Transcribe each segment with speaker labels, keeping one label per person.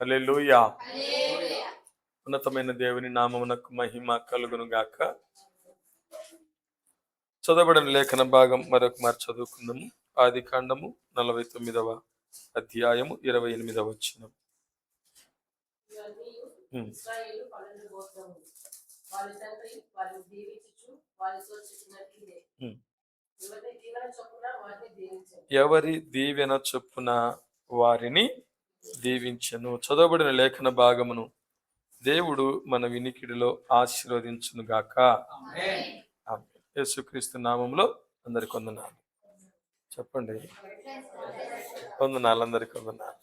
Speaker 1: హల్లెలూయా. ఉన్నతమైన దేవుని నామమునకు మహిమ కలుగును గాక. చదవబడిన లేఖన భాగం మరొక మారు చదువుకుందాము. ఆది కాండము 49వ అధ్యాయము 28వ వచనం. ఎవరి దీవెన చొప్పున వారిని దీవించెను. చదవబడిన లేఖన భాగమును దేవుడు మన వినికిడిలో ఆశీర్వదించును గాక. యేసుక్రీస్తు నామములో అందరికి వందనాలు చెప్పండి. వందనాలు, అందరికి వందనాలు.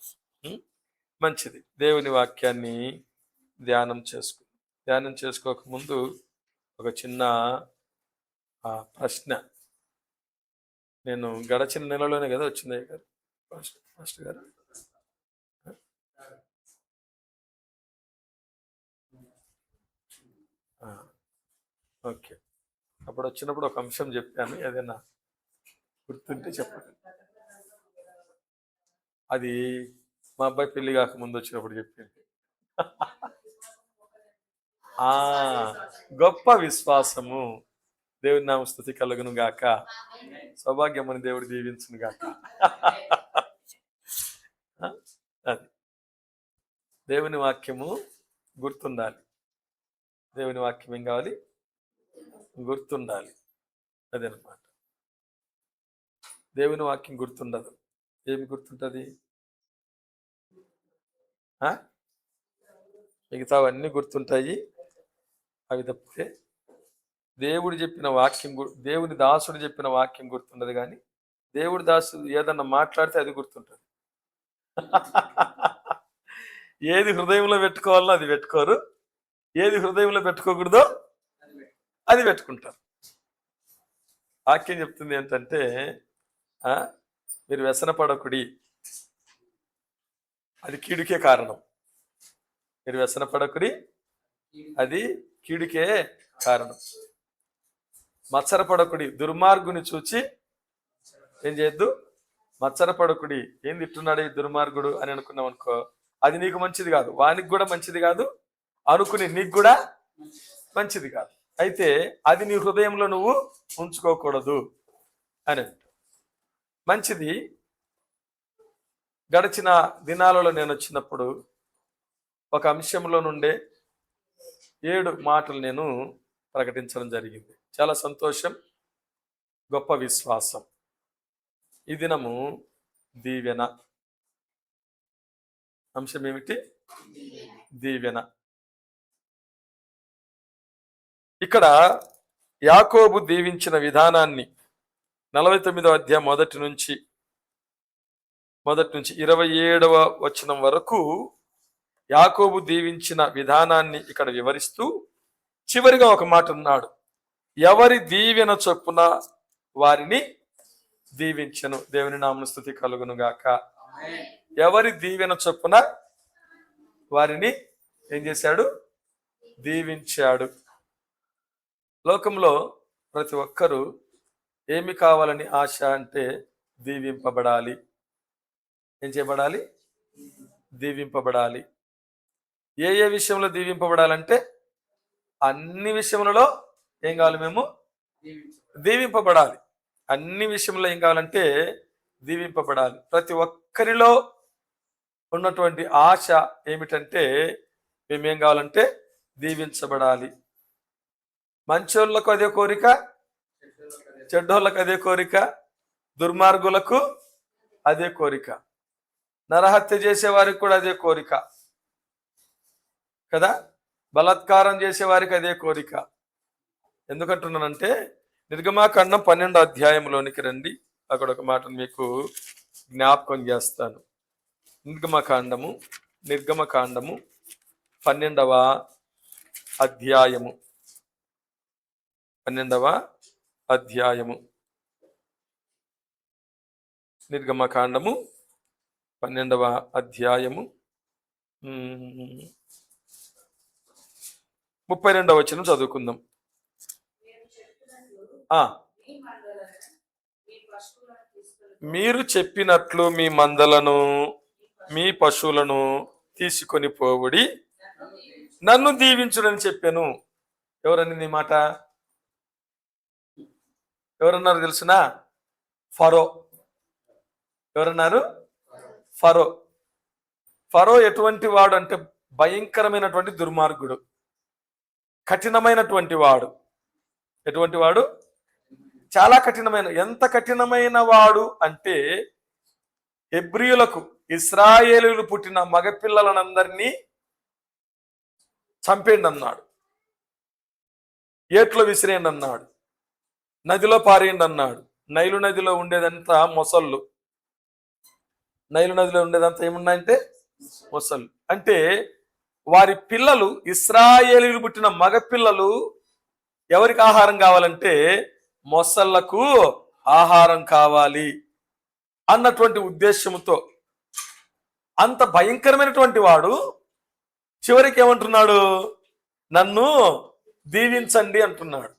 Speaker 1: మంచిది. దేవుని వాక్యాన్ని ధ్యానం చేసుకోక ముందు ఒక చిన్న ప్రశ్న. నేను గడచిన నెలలోనే కదా వచ్చింది గారు మాస్టర్ గారు. ఓకే, అప్పుడు వచ్చినప్పుడు ఒక అంశం చెప్పాను, ఏదైనా గుర్తుంటే చెప్పండి. అది మా అబ్బాయి పెళ్లి కాక ముందు వచ్చినప్పుడు చెప్పింది. గొప్ప విశ్వాసము. దేవుని నామ స్తుతి కలుగును గాక. సౌభాగ్యమని దేవుడు దీవించును గాక. అది దేవుని వాక్యము గుర్తుండాలి. దేవుని వాక్యం ఏం కావాలి? గుర్తుండాలి. అదనమాట. దేవుని వాక్యం గుర్తుండదు. ఏమి గుర్తుంటుంది? మిగతావన్నీ గుర్తుంటాయి. అవి తప్పితే దేవుడు చెప్పిన వాక్యం, దేవుని దాసుడు చెప్పిన వాక్యం గుర్తుండదు. కానీ దేవుడి దాసుడు ఏదన్నా మాట్లాడితే అది గుర్తుంటుంది. ఏది హృదయంలో పెట్టుకోవాలో అది పెట్టుకోరు, ఏది హృదయంలో పెట్టుకోకూడదో అది పెట్టుకుంటారు. వాక్యం చెప్తుంది ఏంటంటే, మీరు వ్యసనపడకుడి, అది కీడుకే కారణం. మీరు వ్యసనపడకుడి, అది కీడుకే కారణం. మత్సరపడకుడి, దుర్మార్గుని చూచి ఏం చేయొద్దు, మత్సరపడకుడి. ఏం తిట్టున్నాడు ఈ దుర్మార్గుడు అని అనుకున్నాం అనుకో, అది నీకు మంచిది కాదు, వానికి కూడా మంచిది కాదు, అనుకుని నీకు కూడా మంచిది కాదు. అయితే అది నీ హృదయంలో నువ్వు ఉంచుకోకూడదు అని. మంచిది. గడిచిన దినాలలో నేను వచ్చినప్పుడు ఒక అంశంలో నుండే 7 మాటలు నేను ప్రకటించడం జరిగింది. చాలా సంతోషం. గొప్ప విశ్వాసం. ఈ దినము దీవెన. అంశం ఏమిటి? దీవెన. ఇక్కడ యాకోబు దీవించిన విధానాన్ని 49వ అధ్యాయం మొదటి నుంచి 27వ వచనం వరకు యాకోబు దీవించిన విధానాన్ని ఇక్కడ వివరిస్తూ చివరిగా ఒక మాట అన్నాడు, ఎవరి దీవెన చొప్పున వారిని దీవించెను. దేవుని నామ స్తుతి కలుగును గాక. ఎవరి దీవెన చొప్పున వారిని ఏం చేశాడు? దీవించాడు. లోకంలో ప్రతి ఒక్కరూ ఏమి కావాలని ఆశ అంటే దీవింపబడాలి. ఏం చేయబడాలి? దీవింపబడాలి. ఏ విషయంలో దీవింపబడాలంటే అన్ని విషయములలో ఏం కావాలి? మేము దీవింపబడాలి. అన్ని విషయంలో ఏం కావాలంటే దీవింపబడాలి. ప్రతి ఒక్కరిలో ఉన్నటువంటి ఆశ ఏమిటంటే మేమేం కావాలంటే దీవించబడాలి. మంచోళ్ళకు అదే కోరిక, చెడ్డోళ్ళకు అదే కోరిక, దుర్మార్గులకు అదే కోరిక, నరహత్య చేసేవారికి కూడా అదే కోరిక కదా, బలాత్కారం చేసేవారికి అదే కోరిక. ఎందుకంటున్నానంటే నిర్గమాకాండం 12వ అధ్యాయంలోనికి రండి. అక్కడ ఒక మాటను మీకు జ్ఞాపకం చేస్తాను. నిర్గమకాండము 12వ అధ్యాయము 12వ అధ్యాయము నిర్గమకాండము 12వ అధ్యాయము 32వ వచనం చదువుకుందాం. మీరు చెప్పినట్లు మీ మందలను మీ పశువులను తీసుకొని పోవుడి, నన్ను దీవించుడని చెప్పాను. ఎవరని ఈ మాట? ఎవరన్నారు తెలుసునా? ఫరో. ఎవరన్నారు? ఫరో. ఫరో ఎటువంటి వాడు అంటే భయంకరమైనటువంటి దుర్మార్గుడు, కఠినమైనటువంటి వాడు. ఎటువంటి వాడు? చాలా కఠినమైన. ఎంత కఠినమైన వాడు అంటే హెబ్రీయులకు, ఇశ్రాయేలీయులు పుట్టిన మగపిల్లలనందరినీ చంపేయండి అన్నాడు, ఏట్లో విసిరేయండి అన్నాడు, నదిలో పారేయండి అన్నాడు. నైలు నదిలో ఉండేదంతా మొసళ్ళు. నైలు నదిలో ఉండేదంతా ఏమున్నాయంటే మొసళ్ళు. అంటే వారి పిల్లలు, ఇశ్రాయేలీయులు పుట్టిన మగ పిల్లలు ఎవరికి ఆహారం కావాలంటే మొసళ్లకు ఆహారం కావాలి అన్నటువంటి ఉద్దేశంతో అంత భయంకరమైనటువంటి వాడు చివరికి ఏమంటున్నాడు? నన్ను దీవించండి అంటున్నాడు.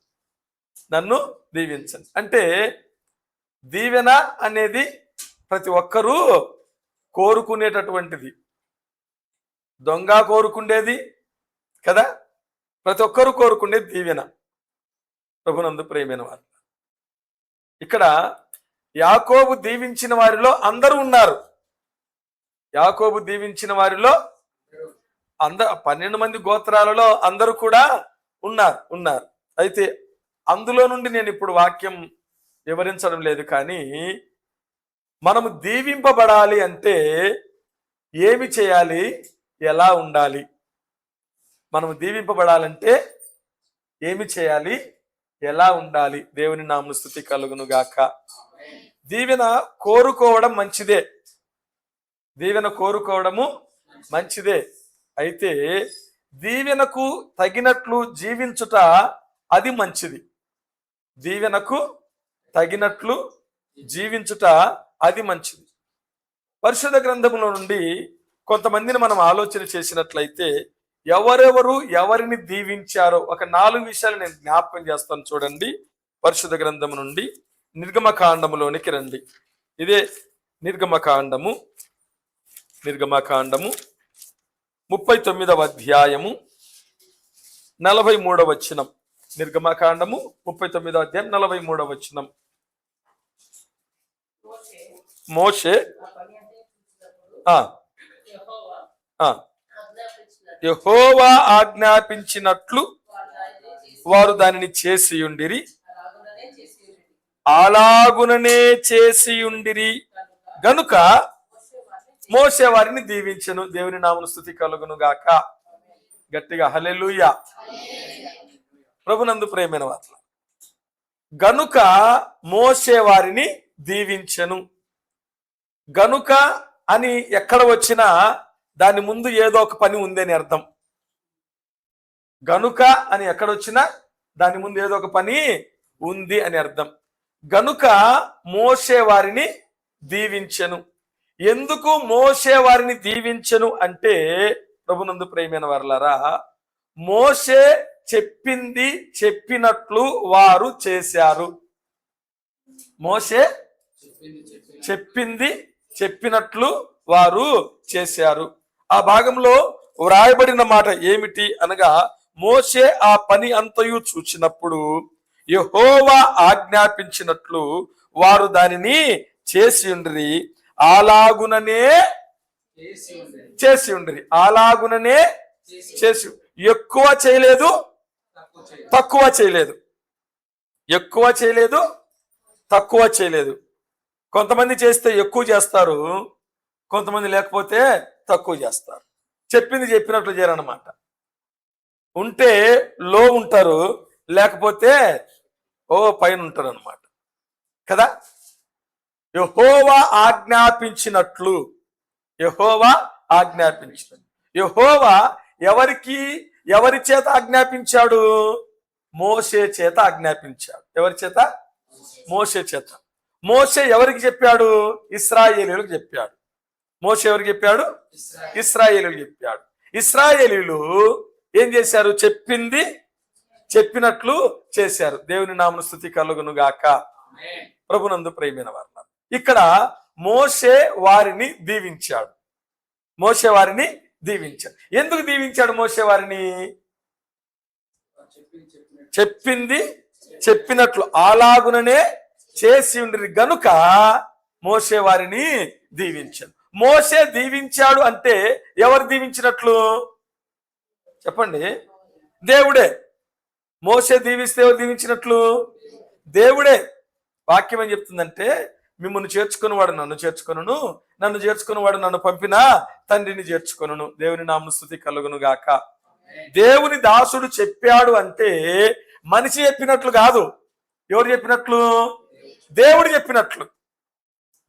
Speaker 1: నన్ను దీవించండి అంటే దీవెన అనేది ప్రతి ఒక్కరూ కోరుకునేటటువంటిది. దొంగ కోరుకుండేది కదా, ప్రతి ఒక్కరూ కోరుకునేది దీవెన. ప్రభునందు ప్రియమైన వారు, ఇక్కడ యాకోబు దీవించిన వారిలో అందరూ ఉన్నారు. యాకోబు దీవించిన వారిలో 12 మంది గోత్రాలలో అందరూ కూడా ఉన్నారు. అయితే అందులో నుండి నేను ఇప్పుడు వాక్యం వివరించడం లేదు, కానీ మనము దీవింపబడాలి అంటే ఏమి చేయాలి, ఎలా ఉండాలి? మనము దీవింపబడాలంటే ఏమి చేయాలి, ఎలా ఉండాలి? దేవుని నామమున స్తుతి కలుగును గాక. దీవెన కోరుకోవడం మంచిదే, దీవెన కోరుకోవడము మంచిదే. అయితే దీవెనకు తగినట్లు జీవించుట అది మంచిది. దీవెనకు తగినట్లు జీవించుట అది మంచిది. పరిశుద్ధ గ్రంథములో నుండి కొంతమందిని మనం ఆలోచన చేసినట్లయితే ఎవరెవరు ఎవరిని దీవించారో ఒక 4 విషయాలు నేను జ్ఞాపకం చేస్తాను. చూడండి, పరిశుద్ధ గ్రంథము నుండి నిర్గమకాండములోనికి రండి. ఇదే నిర్గమకాండము 39వ అధ్యాయము 43వ వచనం. నిర్గమకాండము 39వ అధ్యాయం 43వ వచనం. మోషే యెహోవా ఆజ్ఞాపించినట్లు వారు దానిని చేసియుండిరి, అలాగుననే చేసియుండిరి గనుక మోషే వారిని దీవించెను. దేవుని నామమున స్తుతి కలుగును గాక. గట్టిగా హల్లెలూయా. ప్రభునందు ప్రియమైన వారు, గనుక మోషే వారిని దీవించెను. గనుక అని ఎక్కడ వచ్చినా దాని ముందు ఏదో ఒక పని ఉందని అర్థం. గనుక అని ఎక్కడొచ్చినా దాని ముందు ఏదో ఒక పని ఉంది అని అర్థం. గనుక మోషే వారిని దీవించెను. ఎందుకు మోషే వారిని దీవించెను అంటే, ప్రభునందు ప్రియమైన వారలారా, మోషే చెప్పింది చెప్పినట్లు వారు చేశారు. మోషే చెప్పింది చెప్పినట్లు వారు చేశారు. ఆ భాగంలో వ్రాయబడిన మాట ఏమిటి అనగా, మోషే ఆ పని అంతయు చూచినప్పుడు యెహోవా ఆజ్ఞాపించినట్లు వారు దానిని చేసి ఉండిరి, అలాగుననే చేసి ఉండిరి. అలాగుననే చేసి, ఎక్కువ చేయలేదు, తక్కువ చేయలేదు. ఎక్కువ చేయలేదు, తక్కువ చేయలేదు. కొంతమంది చేస్తే ఎక్కువ చేస్తారు, కొంతమంది లేకపోతే తక్కువ చేస్తారు. చెప్పింది చెప్పినట్లు చేయరన్నమాట. ఉంటే లో ఉంటారు, లేకపోతే పైన ఉంటారు అన్నమాట కదా. యెహోవా ఆజ్ఞాపించినట్లు, యెహోవా ఆజ్ఞాపించినట్లు. యెహోవా ఎవరి చేత ఆజ్ఞాపించాడు? మోషే చేత ఆజ్ఞాపించాడు. ఎవరి చేత? మోషే చేత. మోషే ఎవరికి చెప్పాడు? ఇశ్రాయేలీయులకు చెప్పాడు. మోషే ఎవరికి చెప్పాడు? ఇశ్రాయేలీయులకు చెప్పాడు. ఇశ్రాయేలీయులు ఏం చేశారు? చెప్పింది చెప్పినట్లు చేశారు. దేవుని నామమున స్తుతి కలుగును గాక. ప్రభునందు ప్రియమైన వారు, ఇక్కడ మోషే వారిని దీవించాడు. మోషే వారిని దీవించాడు. ఎందుకు దీవించాడు మోషే వారిని? చెప్పింది చెప్పినట్లు అలాగుననే చేసి ఉండి గనుక మోషే వారిని దీవించాడు. మోషే దీవించాడు అంటే ఎవరు దీవించినట్లు చెప్పండి? దేవుడే. మోషే దీవిస్తే ఎవరు దీవించినట్లు? దేవుడే. వాక్యం ఏం చెప్తుందంటే, మిమ్మల్ని చేర్చుకున్నవాడు నన్ను చేర్చుకొనును, నన్ను చేర్చుకున్నవాడు నన్ను పంపిన తండ్రిని చేర్చుకొనును. దేవుని నామమున స్తుతి కలుగును గాక. దేవుని దాసుడు చెప్పాడు అంటే మనిషి చెప్పినట్లు కాదు. ఎవరు చెప్పినట్లు? దేవుడు చెప్పినట్లు.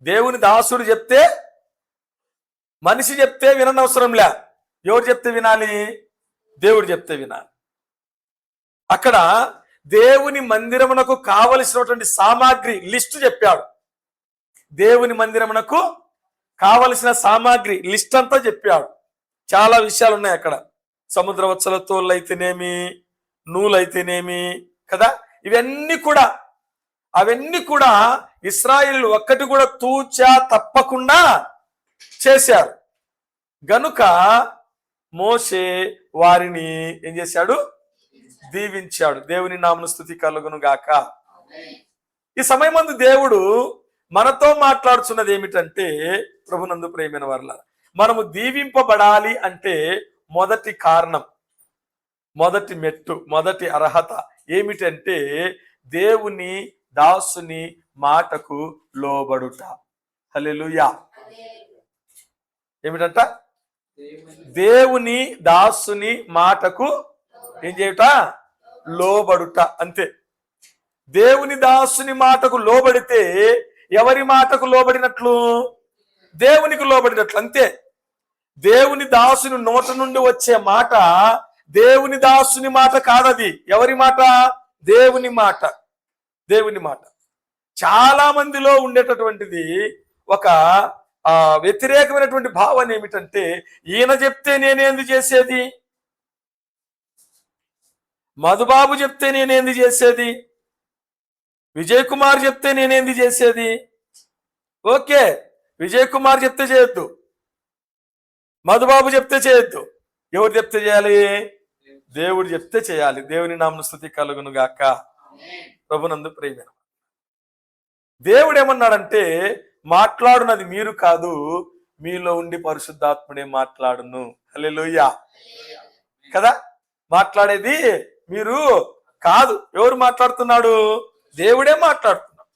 Speaker 1: దేవుని దాసుడు చెప్తే, మనిషి చెప్తే విననవసరంలే. ఎవరు చెప్తే వినాలి? దేవుడు చెప్తే వినాలి. అక్కడ దేవుని మందిరమునకు కావలసినటువంటి సామాగ్రి లిస్టు చెప్పాడు. దేవుని మందిరమునకు కావలసిన సామాగ్రి లిస్ట్ అంతా చెప్పాడు. చాలా విషయాలు ఉన్నాయి అక్కడ. సముద్ర వత్సల తోళ్ళు అయితేనేమి, నూలైతేనేమి కదా, అవన్నీ కూడా ఇశ్రాయేలు ఒక్కటి కూడా తూచా తప్పకుండా చేశారు. గనుక మోషే వారిని ఏం చేశాడు? దీవించాడు. దేవుని నామమున స్తుతి కలుగును గాక. ఈ సమయమందు దేవుడు మనతో మాట్లాడుతున్నది ఏమిటంటే, ప్రభునందు ప్రియమైన వారలారా, మనము దీవింపబడాలి అంటే మొదటి కారణం, మొదటి మెట్టు, మొదటి అర్హత ఏమిటంటే దేవుని దాసుని మాటకు లోబడుట. హల్లెలూయా. ఏమిటంట? దేవుని దాసుని మాటకు ఏం చేయుట? లోబడుట. అంతే. దేవుని దాసుని మాటకు లోబడితే ఎవరి మాటకు లోబడినట్లు? దేవునికి లోబడినట్లు. అంతే. దేవుని దాసుని నోట నుండి వచ్చే మాట దేవుని దాసుని మాట కాదది. ఎవరి మాట? దేవుని మాట. దేవుని మాట. చాలా మందిలో ఉండేటటువంటిది ఒక వ్యతిరేకమైనటువంటి భావన ఏమిటంటే, ఈయన చెప్తే నేనేంది చేసేది, మధుబాబు చెప్తే నేనేంది చేసేది, విజయ్ కుమార్ చెప్తే నేనేంది చేసేది. ఓకే, విజయ్ కుమార్ చెప్తే చేయొద్దు, మధుబాబు చెప్తే చేయొద్దు. ఎవరు చెప్తే చేయాలి? దేవుడు చెప్తే చేయాలి. దేవుని నామమున స్తుతి కలుగును గాక. ప్రభునందు ప్రియమైన దేవుడు ఏమన్నాడంటే, మాట్లాడునది మీరు కాదు, మీలో ఉండి పరిశుద్ధాత్ముడే మాట్లాడును. హల్లెలూయా కదా. మాట్లాడేది మీరు కాదు. ఎవరు మాట్లాడుతున్నాడు? దేవుడే మాట్లాడుతున్నాడు,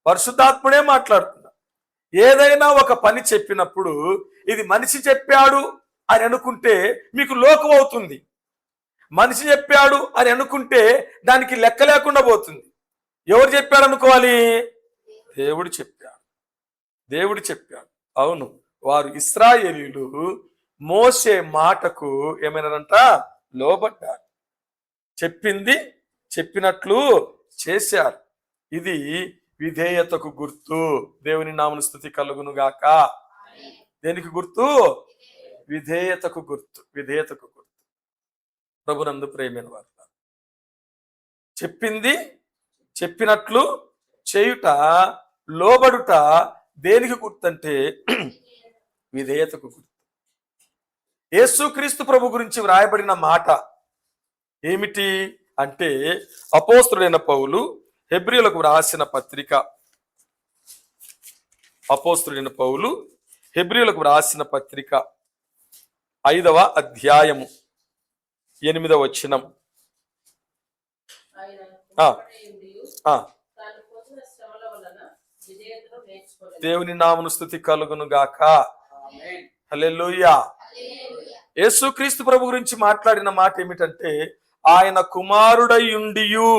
Speaker 1: పరిశుద్ధాత్ముడే మాట్లాడుతున్నాడు. ఏదైనా ఒక పని చెప్పినప్పుడు ఇది మనిషి చెప్పాడు అని అనుకుంటే మీకు లోకం అవుతుంది. మనిషి చెప్పాడు అని అనుకుంటే దానికి లెక్క లేకుండా పోతుంది. ఎవరు చెప్పాడు అనుకోవాలి? దేవుడు చెప్పాడు. దేవుడు చెప్పాడు. అవును, వారు ఇశ్రాయేలీయులు మోషే మాటకు ఏమైనారంట? లోబడ్డారు. చెప్పింది చెప్పినట్లు చేశారు. ఇది విధేయతకు గుర్తు. దేవుని నామమున స్తుతి కలుగును గాక. దేనికి గుర్తు? విధేయతకు గుర్తు. విధేయతకు గుర్తు. ప్రభునందు ప్రియమైన వారు, చెప్పింది చెప్పినట్లు చేయుట, లోబడుట దేనికి గుర్తంటే విధేయతకు గుర్తు. యేసుక్రీస్తు ప్రభు గురించి వ్రాయబడిన మాట ఏమిటి అంటే, అపోస్తలుడైన పౌలు హెబ్రీయులకు వ్రాసిన పత్రిక, అపోస్తలుడైన పౌలు హెబ్రీయులకు వ్రాసిన పత్రిక 5వ అధ్యాయము 8వ వచనం. దేవుని నామమున స్తుతి కలుగును గాక. హల్లెలూయా. యేసుక్రీస్తు ప్రభు గురించి మాట్లాడిన మాట ఏమిటంటే, ఆయన కుమారుడయ్యుండియు.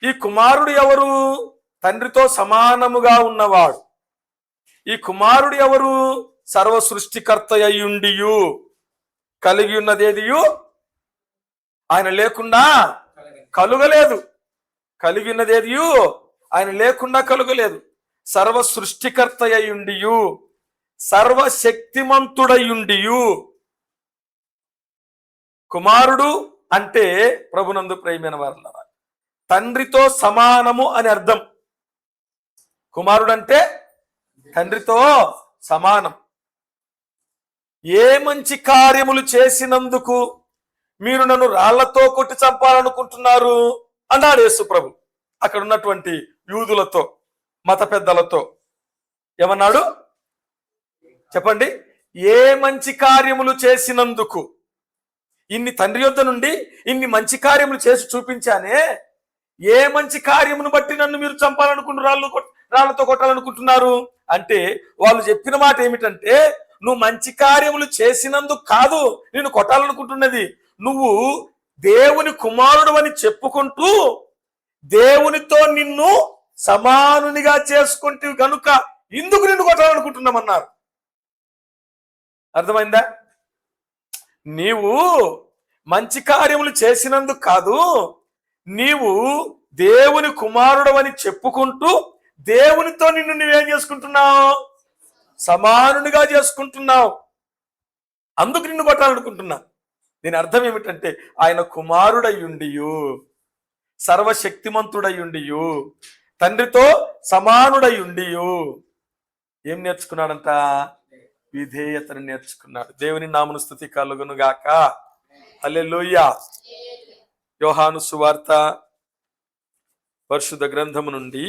Speaker 1: ఈ కుమారుడు ఎవరు? తండ్రితో సమానముగా ఉన్నవాడు. ఈ కుమారుడు ఎవరు? సర్వ సృష్టికర్త అయ్యుండియు. కలిగి ఉన్నదేదియు ఆయన లేకుండా కలుగలేదు. కలిగి ఉన్నదేదియు ఆయన లేకుండా కలుగలేదు. సర్వ సృష్టికర్త అయ్యుండియు, సర్వశక్తిమంతుడయ్యుండియు. కుమారుడు అంటే ప్రభునందు ప్రియమైన వారలారా, తండ్రితో సమానము అని అర్థం. కుమారుడు అంటే తండ్రితో సమానం. ఏ మంచి కార్యములు చేసినందుకు మీరు నన్ను రాళ్లతో కొట్టి చంపాలనుకుంటున్నారు అన్నాడు యేసు ప్రభు. అక్కడ ఉన్నటువంటి యూదులతో, మత పెద్దలతో ఏమన్నాడు చెప్పండి? ఏ మంచి కార్యములు చేసినందుకు. ఇన్ని తండ్రి యొద్ద నుండి ఇన్ని మంచి కార్యములు చేసి చూపించానే, ఏ మంచి కార్యమును బట్టి నన్ను మీరు చంపాలనుకుంటున్నారు, రాళ్లతో కొట్టాలనుకుంటున్నారు అంటే వాళ్ళు చెప్పిన మాట ఏమిటంటే, నువ్వు మంచి కార్యములు చేసినందుకు కాదు నేను కొట్టాలనుకుంటున్నది, నువ్వు దేవుని కుమారుడు అని చెప్పుకుంటూ దేవునితో నిన్ను సమానునిగా చేసుకుంటూ గనుక ఇందుకు నిన్ను కొట్టాలనుకుంటున్నామన్నారు. అర్థమైందా? నీవు మంచి కార్యములు చేసినందుకు కాదు, నీవు దేవుని కుమారుడు అని చెప్పుకుంటూ దేవునితో నిన్ను నువ్వేం చేసుకుంటున్నావు? సమానునిగా చేసుకుంటున్నావు. అందుకు నిన్ను కొట్టాలనుకుంటున్నా. దీని అర్థం ఏమిటంటే, ఆయన కుమారుడయ్యుండియు, సర్వశక్తిమంతుడయ్యుండియు, తండ్రితో సమానుడయ్యుండియు ఏం నేర్చుకున్నాడంట? విధేయతను నేర్చుకున్నాడు. దేవుని నామమున స్తుతి కలుగును గాక. హల్లెలూయా. యోహాను సువార్త పరిశుద్ధ గ్రంథము నుండి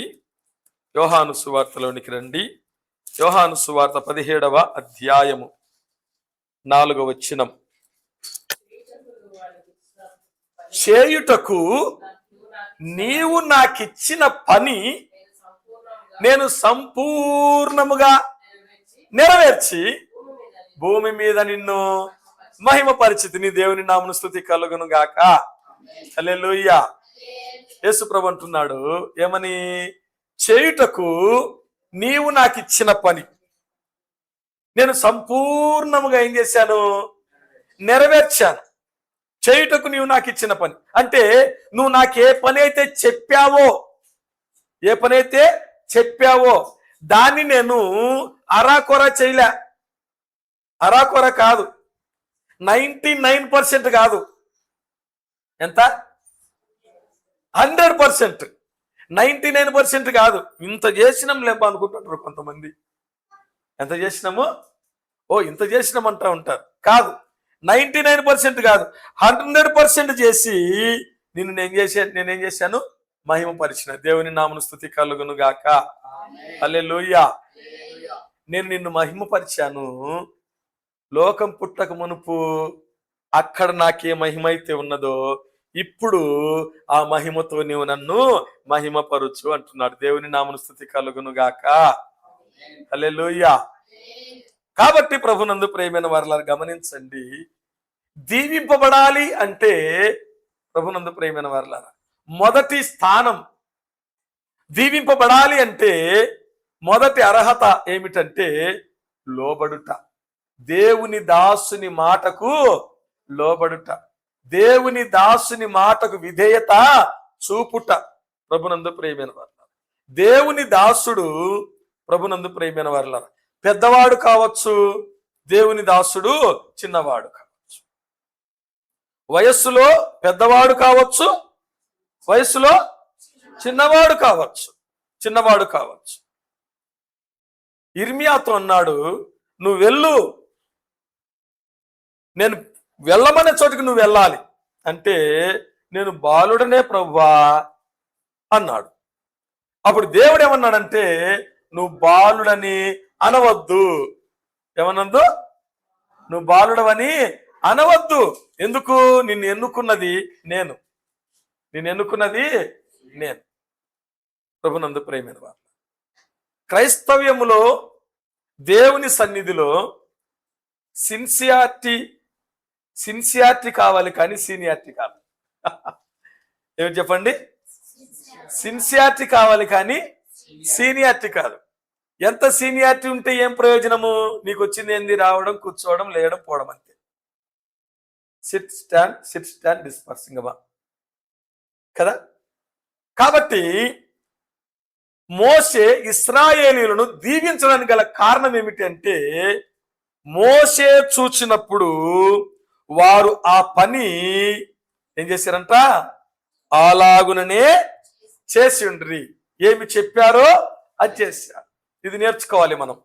Speaker 1: యోహాను సువార్తలోనికి రండి. యోహాను సువార్త 17వ అధ్యాయము 4వ వచనం. చేయుటకు నీవు నాకిచ్చిన పని నేను సంపూర్ణముగా నెరవేర్చి భూమి మీద నిన్ను మహిమ పరిచితిని. దేవుని నామమున స్తుతి కలుగును గాక. హల్లెలూయా. యేసు ప్రభు అంటున్నాడు ఏమని? చేయుటకు నీవు నాకు ఇచ్చిన పని నేను సంపూర్ణముగా ఏం చేశాను? నెరవేర్చాను. చేయుటకు నీవు నాకు ఇచ్చిన పని అంటే, నువ్వు నాకు ఏ పని అయితే చెప్పావో దాన్ని నేను అరాకొర చేయలే. అరాకొర కాదు, 99% కాదు, ఎంత? 100%. 99% కాదు. ఇంత చేసినాం లేపా అనుకుంటుంటారు కొంతమంది. ఎంత చేసినాము? ఇంత చేసినామంటా ఉంటారు. కాదు, 99% కాదు, 100% చేసి నేనేం చేశాను? మహిమపరిచిన. దేవుని నామమున స్తుతి కలుగును గాక. హల్లెలూయా. నేను నిన్ను మహిమపరిచాను. లోకం పుట్టక మునుపు అక్కడ నాకే మహిమ అయితే ఉన్నదో ఇప్పుడు ఆ మహిమతో నీవు నన్ను మహిమపరచు అంటున్నాడు. దేవుని నామమున స్తుతి కలుగును గాక. హల్లెలూయా. కాబట్టి ప్రభునందు ప్రియమైన వారలారా గమనించండి, దీవింపబడాలి అంటే ప్రభునందు ప్రియమైన వారలారా మొదటి స్థానం, దీవింపబడాలి అంటే మొదటి అర్హత ఏమిటంటే లోబడుట. దేవుని దాసుని మాటకు లోబడుట, దేవుని దాసుని మాటకు విధేయత చూపుట. ప్రభునందు ప్రియమైన వారలారా దేవుని దాసుడు, ప్రభునందు ప్రియమైన వారలారా పెద్దవాడు కావచ్చు, దేవుని దాసుడు చిన్నవాడు కావచ్చు, వయస్సులో పెద్దవాడు కావచ్చు, వయస్సులో చిన్నవాడు కావచ్చు. ఇర్మియాతో అన్నాడు, నువ్వు వెళ్ళు, నేను వెళ్ళమనే చోటికి నువ్వు వెళ్ళాలి అంటే, నేను బాలుడనే ప్రభువా అన్నాడు. అప్పుడు దేవుడు ఏమన్నాడంటే, నువ్వు బాలుడని అనవద్దు. ఏమన్నదు? నువ్వు బాలుడవని అనవద్దు. ఎందుకు? నిన్ను ఎన్నుకున్నది నేను. ప్రభునందు ప్రియమైన వారు, క్రైస్తవ్యములో దేవుని సన్నిధిలో సిన్సియారిటీ కావాలి కానీ సీనియారిటీ కాదు. ఏమిటి చెప్పండి? సిన్సియారిటీ కావాలి కానీ సీనియారిటీ కాదు. ఎంత సీనియారిటీ ఉంటే ఏం ప్రయోజనము? నీకు వచ్చింది ఏంది? రావడం, కూర్చోవడం, లేయడం, పోవడం అంతే. సిట్ స్టాండ్ డిస్పర్సింగ్ కదా. కాబట్టి మోషే ఇశ్రాయేలీయులను దీవించడానికి గల కారణం ఏమిటి అంటే, మోషే చూచినప్పుడు వారు ఆ పని ఏం చేశారంట? అలాగుననే చేసి ఉండ్రి. ఏమి చెప్పారో అది చేశారు. ఇది నేర్చుకోవాలి మనం.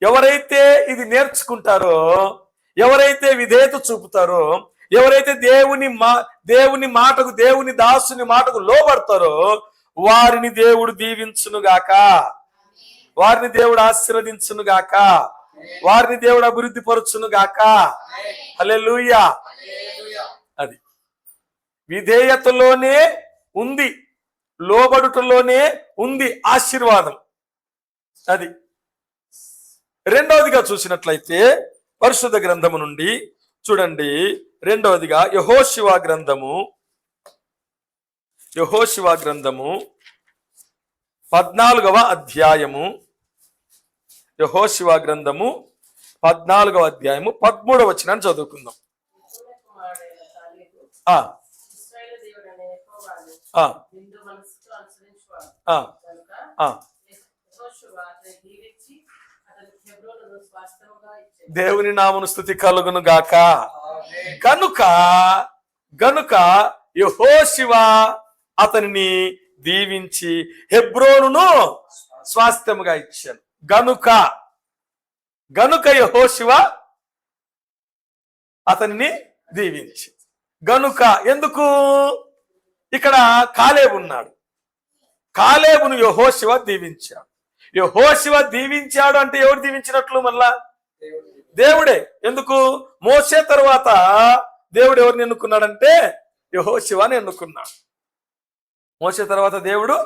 Speaker 1: ఎవరైతే ఇది నేర్చుకుంటారో, ఎవరైతే విధేయత చూపుతారో, ఎవరైతే దేవుని మాటకు, దేవుని దాసుని మాటకు లోబడతారో వారిని దేవుడు దీవించునుగాక, వారిని దేవుడు ఆశీర్వదించునుగాక, వారిని దేవుడు అభివృద్ధి పరుచునుగాక. హల్లెలూయా. అది విధేయతలోనే ఉంది, లోబడుటలోనే ఉంది ఆశీర్వాదం. అది రెండవదిగా చూసినట్లయితే పరిశుద్ధ గ్రంథము నుండి చూడండి, రెండవదిగా యెహోషువ గ్రంథము 14వ అధ్యాయము, యెహోషువ గ్రంథము 14వ అధ్యాయము 13వ వచనాన్ని చదువుకుందాం. దేవుని నామమున స్తుతి కలుగును గాక. గనుక యెహోషువ అతనిని దీవించి హెబ్రోనును స్వాస్థ్యముగా ఇచ్చాను. గనుక యెహోషువ అతనిని దీవించి, గనుక ఎందుకు? ఇక్కడ కాలేబు ఉన్నాడు, కాలేబును యెహోషువ దీవించాడు. యెహోషువ దీవించాడు అంటే ఎవరు దీవించినట్లు? మళ్ళా దేవుడే. ఎందుకు? మోషే తరువాత దేవుడు ఎవరిని ఎన్నుకున్నాడంటే యెహోషువని ఎన్నుకున్నాడు. మోషే తర్వాత దేవుడు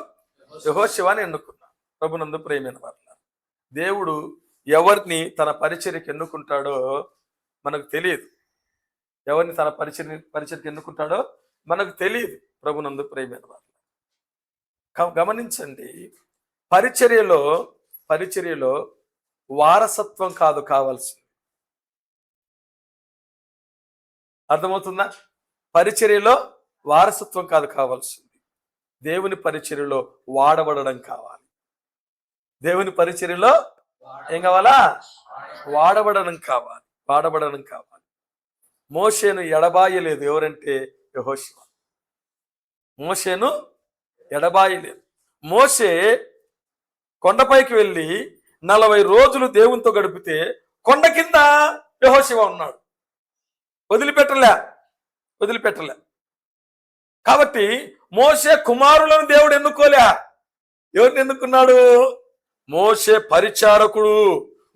Speaker 1: యెహోషువని ఎన్నుకున్నాడు. ప్రభునందు ప్రియమైన వారులారా, దేవుడు ఎవరిని తన పరిచర్యకి ఎన్నుకుంటాడో మనకు తెలియదు. ఎవరిని తన పరిచర్యకి ఎన్నుకుంటాడో మనకు తెలియదు. ప్రభునందు ప్రియమైన వారులారా, గమనించండి, పరిచర్యలో వారసత్వం కాదు కావాల్సింది. అర్థమవుతుందా? పరిచర్యలో వారసత్వం కాదు కావాల్సింది, దేవుని పరిచర్యలో వాడబడడం కావాలి. దేవుని పరిచర్యలో ఏం కావాలా? వాడబడడం కావాలి. మోషేను ఎడబాయలేదు ఎవరంటే యెహోషువ. మోషేను ఎడబాయలేదు. మోషే కొండపైకి వెళ్ళి 40 రోజులు దేవునితో గడిపితే కొండ కింద యెహోషువ ఉన్నాడు. వదిలిపెట్టలే. కాబట్టి మోషే కుమారులను దేవుడు ఎన్నుకోలే. ఎవరిని ఎన్నుకున్నాడు? మోషే పరిచారకుడు,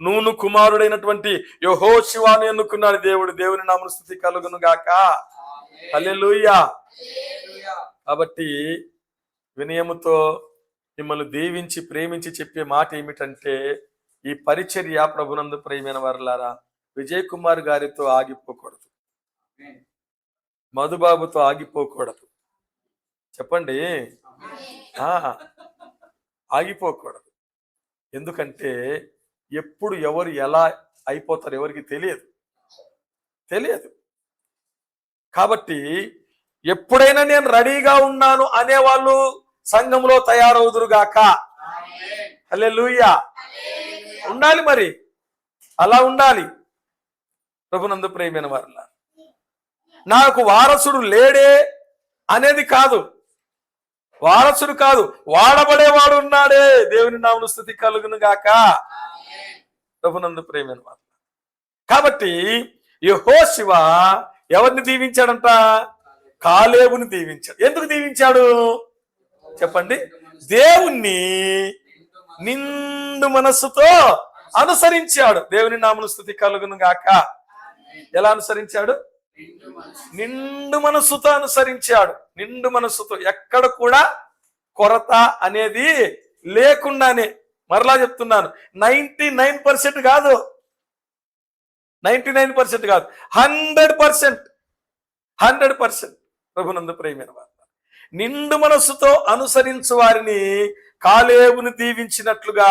Speaker 1: నూను కుమారుడైనటువంటి యెహోషువను ఎన్నుకున్నాడు దేవుడు. దేవుని నామమున స్తుతి కలుగును గాక. హల్లెలూయా. కాబట్టి వినయముతో మిమ్మల్ని దీవించి ప్రేమించి చెప్పే మాట ఏమిటంటే, ఈ పరిచర్య ప్రభునందు ప్రియమైన వారలారా విజయ్ కుమార్ గారితో ఆగిపోకూడదు, మధుబాబుతో ఆగిపోకూడదు. చెప్పండి, ఆగిపోకూడదు. ఎందుకంటే ఎప్పుడు ఎవరు ఎలా అయిపోతారు ఎవరికి తెలియదు. కాబట్టి ఎప్పుడైనా నేను రెడీగా ఉన్నాను అనేవాళ్ళు సంఘంలో తయారవుదురుగాక. హల్లెలూయా. ఉండాలి, మరి అలా ఉండాలి. ప్రభునందు ప్రియమైన వారలారా, నాకు వారసుడు లేడే అనేది కాదు, వారసుడు కాదు, వాడబడేవాడు ఉన్నాడే. దేవుని నామమున స్తుతి కలుగును గాక. ప్రభునందు ప్రియమైన వారలారా, కాబట్టి యెహోషువ ఎవరిని దీవించాడంట? కాలేబుని దీవించాడు. ఎందుకు దీవించాడు చెప్పండి? దేవుణ్ణి నిండు మనస్సుతో అనుసరించాడు. దేవుని నామమున స్తుతి కలుగును గాక. ఎలా అనుసరించాడు? నిండు మనస్సుతో అనుసరించాడు. నిండు మనస్సుతో, ఎక్కడ కూడా కొరత అనేది లేకుండానే. మరలా చెప్తున్నాను, 99% కాదు, 99% కాదు, 100%. ప్రభునందు ప్రియమైన వారు, నిండు మనస్సుతో అనుసరించు వారిని కాలేబును దీవించినట్లుగా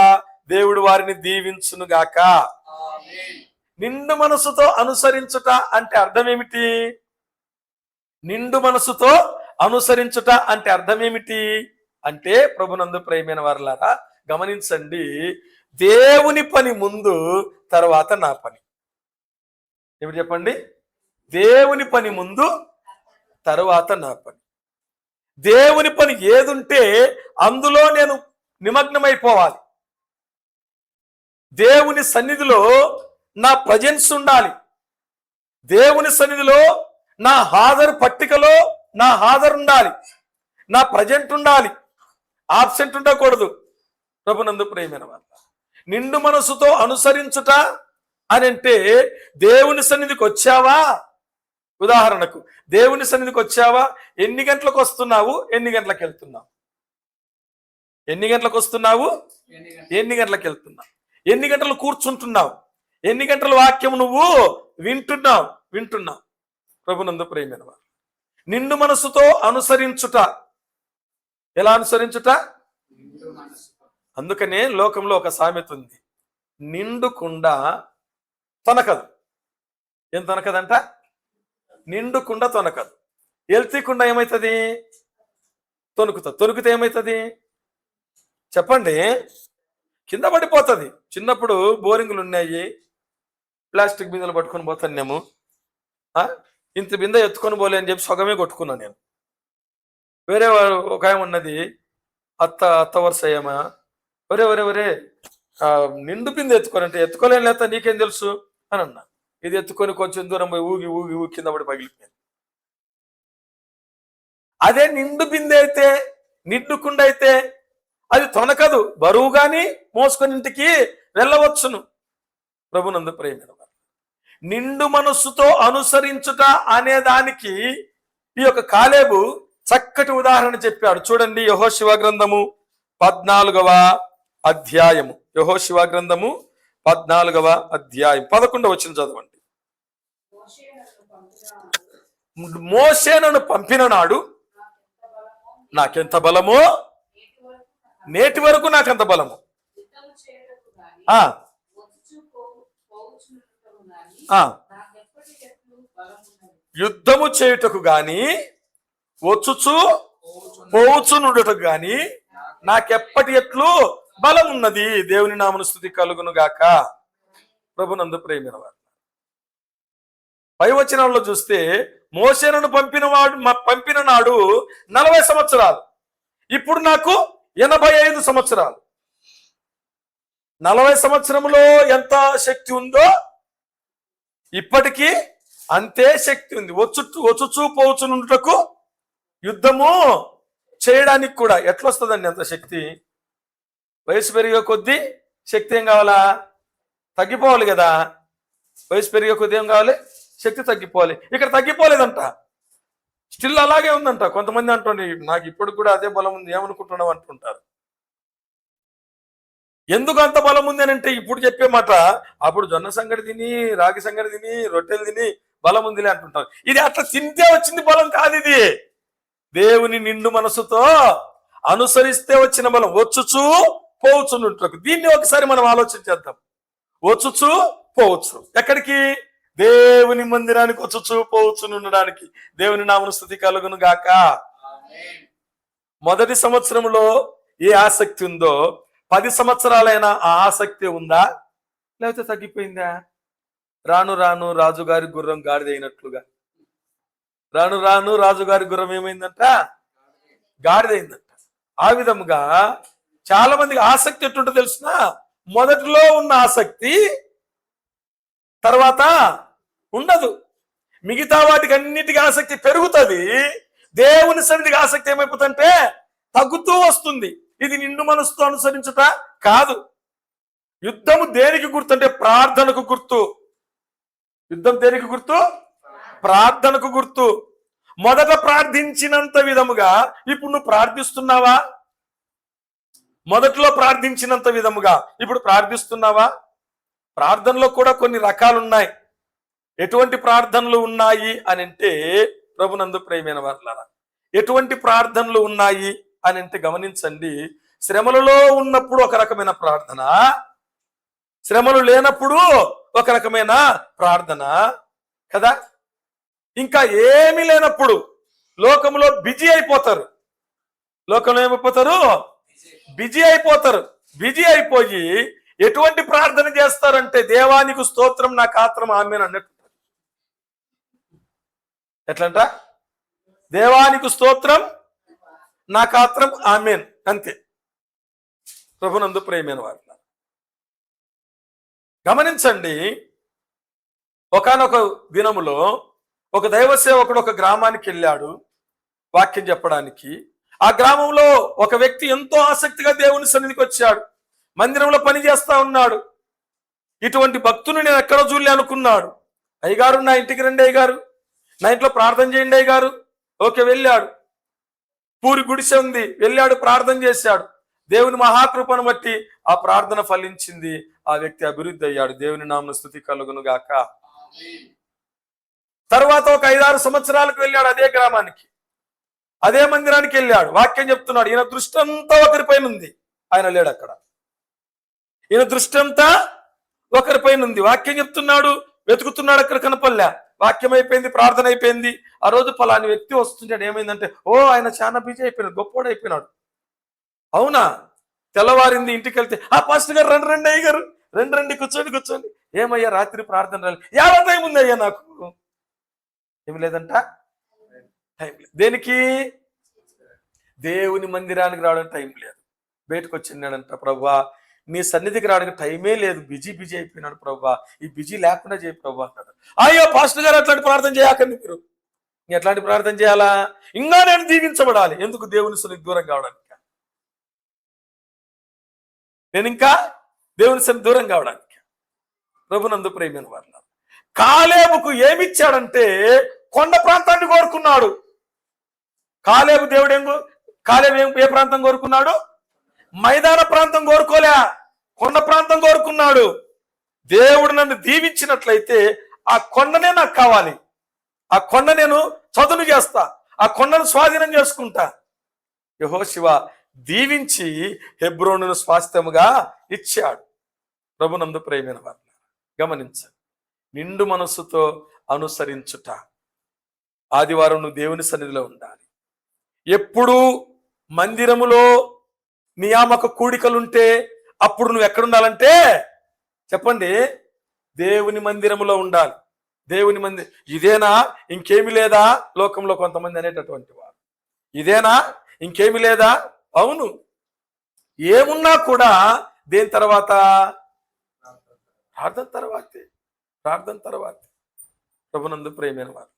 Speaker 1: దేవుడు వారిని దీవించునుగాక. నిండు మనస్సుతో అనుసరించుట అంటే అర్థం ఏమిటి? నిండు మనస్సుతో అనుసరించుట అంటే అర్థం ఏమిటి అంటే, ప్రభునందు ప్రియమైన వారలారా గమనించండి, దేవుని పని ముందు, తర్వాత నా పని. ఏమిటి చెప్పండి? దేవుని పని ముందు, తరువాత నా పని. దేవుని పని ఏదుంటే అందులో నేను నిమగ్నమైపోవాలి. దేవుని సన్నిధిలో నా ప్రజెన్స్ ఉండాలి. దేవుని సన్నిధిలో నా హాజరు పట్టికలో నా హాజరు ఉండాలి, నా ప్రజెంట్ ఉండాలి, ఆబ్సెంట్ ఉండకూడదు. ప్రభునందు ప్రియమైన వాళ్ళ, నిండు మనసుతో అనుసరించుట అని అంటే దేవుని సన్నిధికి వచ్చావా? ఉదాహరణకు దేవుని సన్నిధికి వచ్చావా? ఎన్ని గంటలకు వస్తున్నావు? ఎన్ని గంటలకు వెళ్తున్నావు? ఎన్ని గంటలకు వస్తున్నావు? ఎన్ని గంటలకు వెళ్తున్నావు? ఎన్ని గంటలు కూర్చుంటున్నావు? ఎన్ని గంటల వాక్యం నువ్వు వింటున్నావు? ప్రభునందు ప్రియమైన వారు, నిండు మనసుతో అనుసరించుట. ఎలా అనుసరించుట? అందుకనే లోకంలో ఒక సామెత ఉంది, నిండుకుండ తొనకదు. ఏం తొనకదంట? నిండుకుండ తొనకదు. ఎల్తీకుండ ఏమవుతుంది? తొనుకుతుంది. తొనుకుతే ఏమవుతుంది చెప్పండి? కింద పడిపోతుంది. చిన్నప్పుడు బోరింగ్లు ఉన్నాయి, ప్లాస్టిక్ బిందెలు పట్టుకొని పోతాను. ఇంత బిందె ఎత్తుకొని పోలే అని చెప్పి సగమే కొట్టుకున్నాను నేను. వేరే ఒక ఆమె ఉన్నది, అత్త వరుస ఏమా, ఒరే నిండు బిందె ఎత్తుకోనంటే ఎత్తుకోలేని లేత నీకేం తెలుసు అని అన్నా. ఇది ఎత్తుకొని కొంచెం దూరం పోయి ఊగి కింద పడి పగిలిపోయింది. అదే నిండు బిందె అయితే, నిండుకుండ అయితే అది తొనకదు, బరువుగాని మోసుకొని ఇంటికి వెళ్ళవచ్చును. ప్రభునందు ప్రియమైన వారు, నిండు మనస్సుతో అనుసరించుట అనే దానికి ఈ యొక్క కాలేబు చక్కటి ఉదాహరణ చెప్పాడు. చూడండి, యెహోషువ గ్రంథము 14వ అధ్యాయము. యెహోషువ గ్రంథము 14వ అధ్యాయం 11వ వచనం చదవండి. మోషే నన్ను పంపిన నాడు నాకెంత బలమో, నేటి వరకు నాకెంత బలము. యుద్ధము చేయుటకు గాని, వచ్చుచు పోవుచునుటకు గాని నాకెప్పటి ఎట్లు బలం ఉన్నది. దేవుని నామమున స్తుతి కలుగును గాక. ప్రభునందు ప్రియమైన వారు, పై వచనాల్లో చూస్తే మోషేను పంపిన నాడు 40 సంవత్సరాలు, ఇప్పుడు నాకు 85 సంవత్సరాలు. 40 సంవత్సరంలో ఎంత శక్తి ఉందో ఇప్పటికీ అంతే శక్తి ఉంది. వచ్చుచూ పోవచ్చునుటకు, యుద్ధము చేయడానికి కూడా. ఎట్లొస్తుందండి అంత శక్తి? వయసు పెరిగే కొద్దీ శక్తి ఏం కావాలా? తగ్గిపోవాలి కదా. వయసు పెరిగే కొద్దీ ఏం కావాలి? శక్తి తగ్గిపోవాలి. ఇక్కడ తగ్గిపోలేదంట, స్టిల్ అలాగే ఉందంట. కొంతమంది అంటుంది నాకు ఇప్పుడు కూడా అదే బలం ఉంది, ఏమనుకుంటున్నావు అంటుంటారు. ఎందుకు అంత బలం ఉంది అని అంటే ఇప్పుడు చెప్పే మాట, అప్పుడు జొన్న సంగటి తిని, రాగి సంగటి తిని, రొట్టెలు తిని బలం ఉందిలే అంటుంటారు. ఇది అట్లా తింటే వచ్చింది బలం కాదు. ఇది దేవుని నిండు మనసుతో అనుసరిస్తే వచ్చిన బలం. వచ్చుచూ పోవచ్చునుటకు. దీన్ని ఒకసారి మనం ఆలోచించేద్దాం. వచ్చుచూ పోవచ్చు ఎక్కడికి? దేవుని మందిరానికి వచ్చుచూ పోవచ్చునుండడానికి. దేవుని నామమున స్తుతి కలుగును గాక. మొదటి సంవత్సరంలో ఏ ఆసక్తి ఉందో 10 సంవత్సరాలైనా ఆ ఆసక్తి ఉందా, లేకపోతే తగ్గిపోయిందా? రాను రాను రాజుగారి గుర్రం గాడిదైనట్లుగా, రాను రాను రాజుగారి గుర్రం ఏమైందంట? గాడిదైందంట. ఆ విధముగా చాలా మందికి ఆసక్తి ఎట్టుంటో తెలిసిన, మొదటిలో ఉన్న ఆసక్తి తర్వాత ఉండదు. మిగతా వాటికి అన్నిటికీ ఆసక్తి పెరుగుతుంది. దేవుని సన్నిధికి ఆసక్తి ఏమైపోతుందంటే తగ్గుతూ వస్తుంది. ఇది నిండు మనసుతో అనుసరించుట కాదు. యుద్ధము దేనికి గుర్తు అంటే ప్రార్థనకు గుర్తు. యుద్ధం దేనికి గుర్తు? ప్రార్థనకు గుర్తు. మొదట ప్రార్థించినంత విధముగా ఇప్పుడు నువ్వు ప్రార్థిస్తున్నావా? మొదట్లో ప్రార్థించినంత విధముగా ఇప్పుడు ప్రార్థిస్తున్నావా? ప్రార్థనలో కూడా కొన్ని రకాలు ఉన్నాయి. ఎటువంటి ప్రార్థనలు ఉన్నాయి అని అంటే, ప్రభునందు ప్రియమైన వారలారా, ఎటువంటి ప్రార్థనలు ఉన్నాయి అని అంటే గమనించండి. శ్రమలలో ఉన్నప్పుడు ఒక రకమైన ప్రార్థన, శ్రమలు లేనప్పుడు ఒక రకమైన ప్రార్థన కదా. ఇంకా ఏమీ లేనప్పుడు లోకంలో బిజీ అయిపోతారు. లోకంలో ఏమైపోతారు? బిజీ అయిపోతారు. బిజీ అయిపోయి ఎటువంటి ప్రార్థన చేస్తారంటే, దేవానికి స్తోత్రం నా కాత్రం ఆమేన్ అన్నట్టు. ఎట్లంట? దేవానికి స్తోత్రం నా కాత్రం ఆమేన్, అంతే. ప్రభునందు ప్రియమైన వారు, గమనించండి, ఒకానొక దినములో ఒక దైవ సేవకుడు ఒక గ్రామానికి వెళ్ళాడు వాక్యం చెప్పడానికి. ఆ గ్రామంలో ఒక వ్యక్తి ఎంతో ఆసక్తిగా దేవుని సన్నిధికి వచ్చాడు. మందిరంలో పని చేస్తా ఉన్నాడు. ఇటువంటి భక్తుని నేను ఎక్కడో చూడలే అనుకున్నాడు. అయ్యగారు, నా ఇంటికి రండి అయ్యగారు, నా ఇంట్లో ప్రార్థన చేయండి అయ్యగారు. ఓకే, వెళ్ళాడు. పూరి గుడిసె ఉంది, వెళ్ళాడు, ప్రార్థన చేశాడు. దేవుని మహాకృపను బట్టి ఆ ప్రార్థన ఫలించింది. ఆ వ్యక్తి అభివృద్ధి అయ్యాడు. దేవుని నామమున స్తుతి కలుగును గాక. తర్వాత ఒక 5-6 సంవత్సరాలకు వెళ్ళాడు అదే గ్రామానికి, అదే మందిరానికి వెళ్ళాడు. వాక్యం చెప్తున్నాడు. ఈయన దృష్టి అంతా ఒకరిపైన ఉంది, ఆయన లేడు అక్కడ. ఈయన దృష్టి అంతా ఒకరిపైన ఉంది. వాక్యం చెప్తున్నాడు, వెతుకుతున్నాడు, అక్కడ కనపల్లా. వాక్యం అయిపోయింది, ప్రార్థన అయిపోయింది. ఆ రోజు పలాని వ్యక్తి వస్తుంటాడు. ఏమైందంటే, ఓ ఆయన చాలా బిజీ అయిపోయినాడు, గొప్పోడు అయిపోయినాడు. అవునా? తెల్లవారింది, ఇంటికి వెళ్తే, ఆ పాస్టర్ గారు రండి రండి అయ్య గారు, రండి రండి, కూర్చోండి కూర్చోండి. ఏమయ్యా రాత్రి ప్రార్థన రాలి? ఎలా టైం ఉంది అయ్యా నాకు? ఏమి లేదంట, టైం లేదు. దేనికి? దేవుని మందిరానికి రావడానికి టైం లేదు. బయటకు వచ్చినాడంట, ప్రభువా నీ సన్నిధికి రావడానికి టైమే లేదు, బిజీ బిజీ అయిపోయినాడు ప్రభువా, ఈ బిజీ లేకుండా చేయి ప్రభువా అన్నాడు. అయ్యో పాస్టర్ గారు అట్లాంటి ప్రార్థన చేయకండి, మీరు ఎట్లాంటి ప్రార్థన చేయాలా? ఇంకా నేను దీవించబడాలి. ఎందుకు? దేవుని సన్నిధికి దూరం కావడానికి. నేను ఇంకా దేవుని సన్నిధి దూరం కావడానికి. ప్రభునందు ప్రేమైన వారు, కాలేబుకు ఏమిచ్చాడంటే కొండ ప్రాంతాన్ని కోరుకున్నాడు. కాలేబు ఏ ప్రాంతం కోరుకున్నాడు? మైదాన ప్రాంతం కోరుకోలే, కొండ ప్రాంతం కోరుకున్నాడు. దేవుడు నన్ను దీవించినట్లయితే ఆ కొండనే నాకు కావాలి, ఆ కొండ నేను చదును చేస్తా, ఆ కొండను స్వాధీనం చేసుకుంటా. యెహోషువ దీవించి హెబ్రోనును స్వాస్థ్యముగా ఇచ్చాడు. ప్రభునందు ప్రేమైన వారు గమనించండి, నిండు మనస్సుతో అనుసరించుట. ఆదివారం నువ్వు దేవుని సన్నిధిలో ఉండాలి. ఎప్పుడు మందిరములో నియామక కూడికలుంటే అప్పుడు నువ్వు ఎక్కడుండాలంటే చెప్పండి, దేవుని మందిరములో ఉండాలి. దేవుని మందిరం ఇదేనా, ఇంకేమి లేదా? లోకంలో కొంతమంది అనేటటువంటి వారు, ఇదేనా, ఇంకేమి లేదా? అవును, ఏమున్నా కూడా దేని తర్వాత? ప్రార్థన తర్వాతే. ప్రభునందు ప్రేమైన వారు,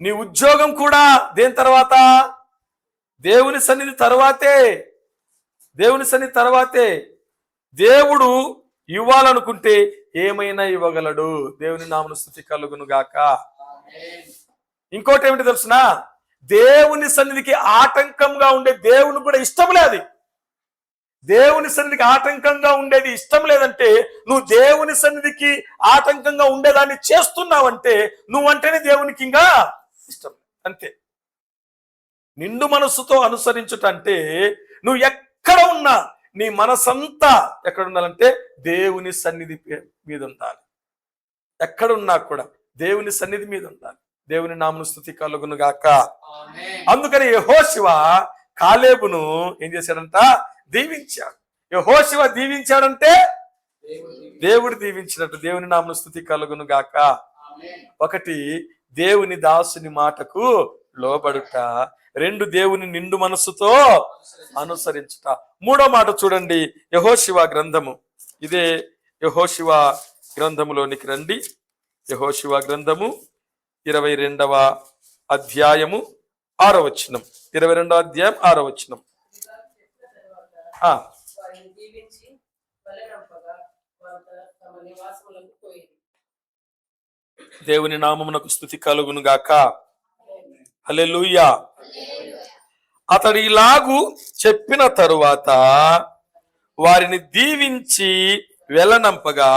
Speaker 1: నీ ఉద్యోగం కూడా దేని తర్వాత? దేవుని సన్నిధి తర్వాతే. దేవుని సన్నిధి తర్వాతే. దేవుడు ఇవ్వాలనుకుంటే ఏమైనా ఇవ్వగలడు. దేవుని నామమున స్తుతి కలుగును గాక. ఇంకోటి ఏమిటి తెలుసునా? దేవుని సన్నిధికి ఆటంకంగా ఉండే దేవుని కూడా ఇష్టం లేదు. దేవుని సన్నిధికి ఆటంకంగా ఉండేది ఇష్టం లేదంటే నువ్వు దేవుని సన్నిధికి ఆటంకంగా ఉండేదాన్ని చేస్తున్నావంటే నువ్వంటేనే దేవునికి ఇంకా ఇష్టం, అంతే. నిండు మనస్సుతో అనుసరించుటంటే నువ్వు ఎక్కడ ఉన్నా నీ మనసంతా ఎక్కడ ఉండాలంటే దేవుని సన్నిధి మీద ఉండాలి. ఎక్కడున్నా కూడా దేవుని సన్నిధి మీద ఉండాలి. దేవుని నామమున స్తుతి కలుగును గాక. అందుకని యెహోషువ కాలేబును ఏం చేశాడంట? దీవించాడు. యెహోషువ దీవించాడంటే దేవుడు దీవించినట్టు. దేవుని నామమున స్తుతి కలుగును గాక. ఒకటి, దేవుని దాసుని మాటకు లోబడుట. 2, దేవుని నిండు మనస్సుతో అనుసరించుట. 3వ మాట చూడండి, యెహోషువ గ్రంథము. ఇదే యెహోషువ గ్రంథములోనికి రండి. యెహోషువ గ్రంథము 22వ అధ్యాయము 6వ వచనం. 22వ అధ్యాయం 6వ వచనం. దేవుని నామమునకు స్తుతి కలుగును గాక. హల్లెలూయా. అతడు ఇలాగు చెప్పిన తరువాత వారిని దీవించి వెళ్ళనంపగా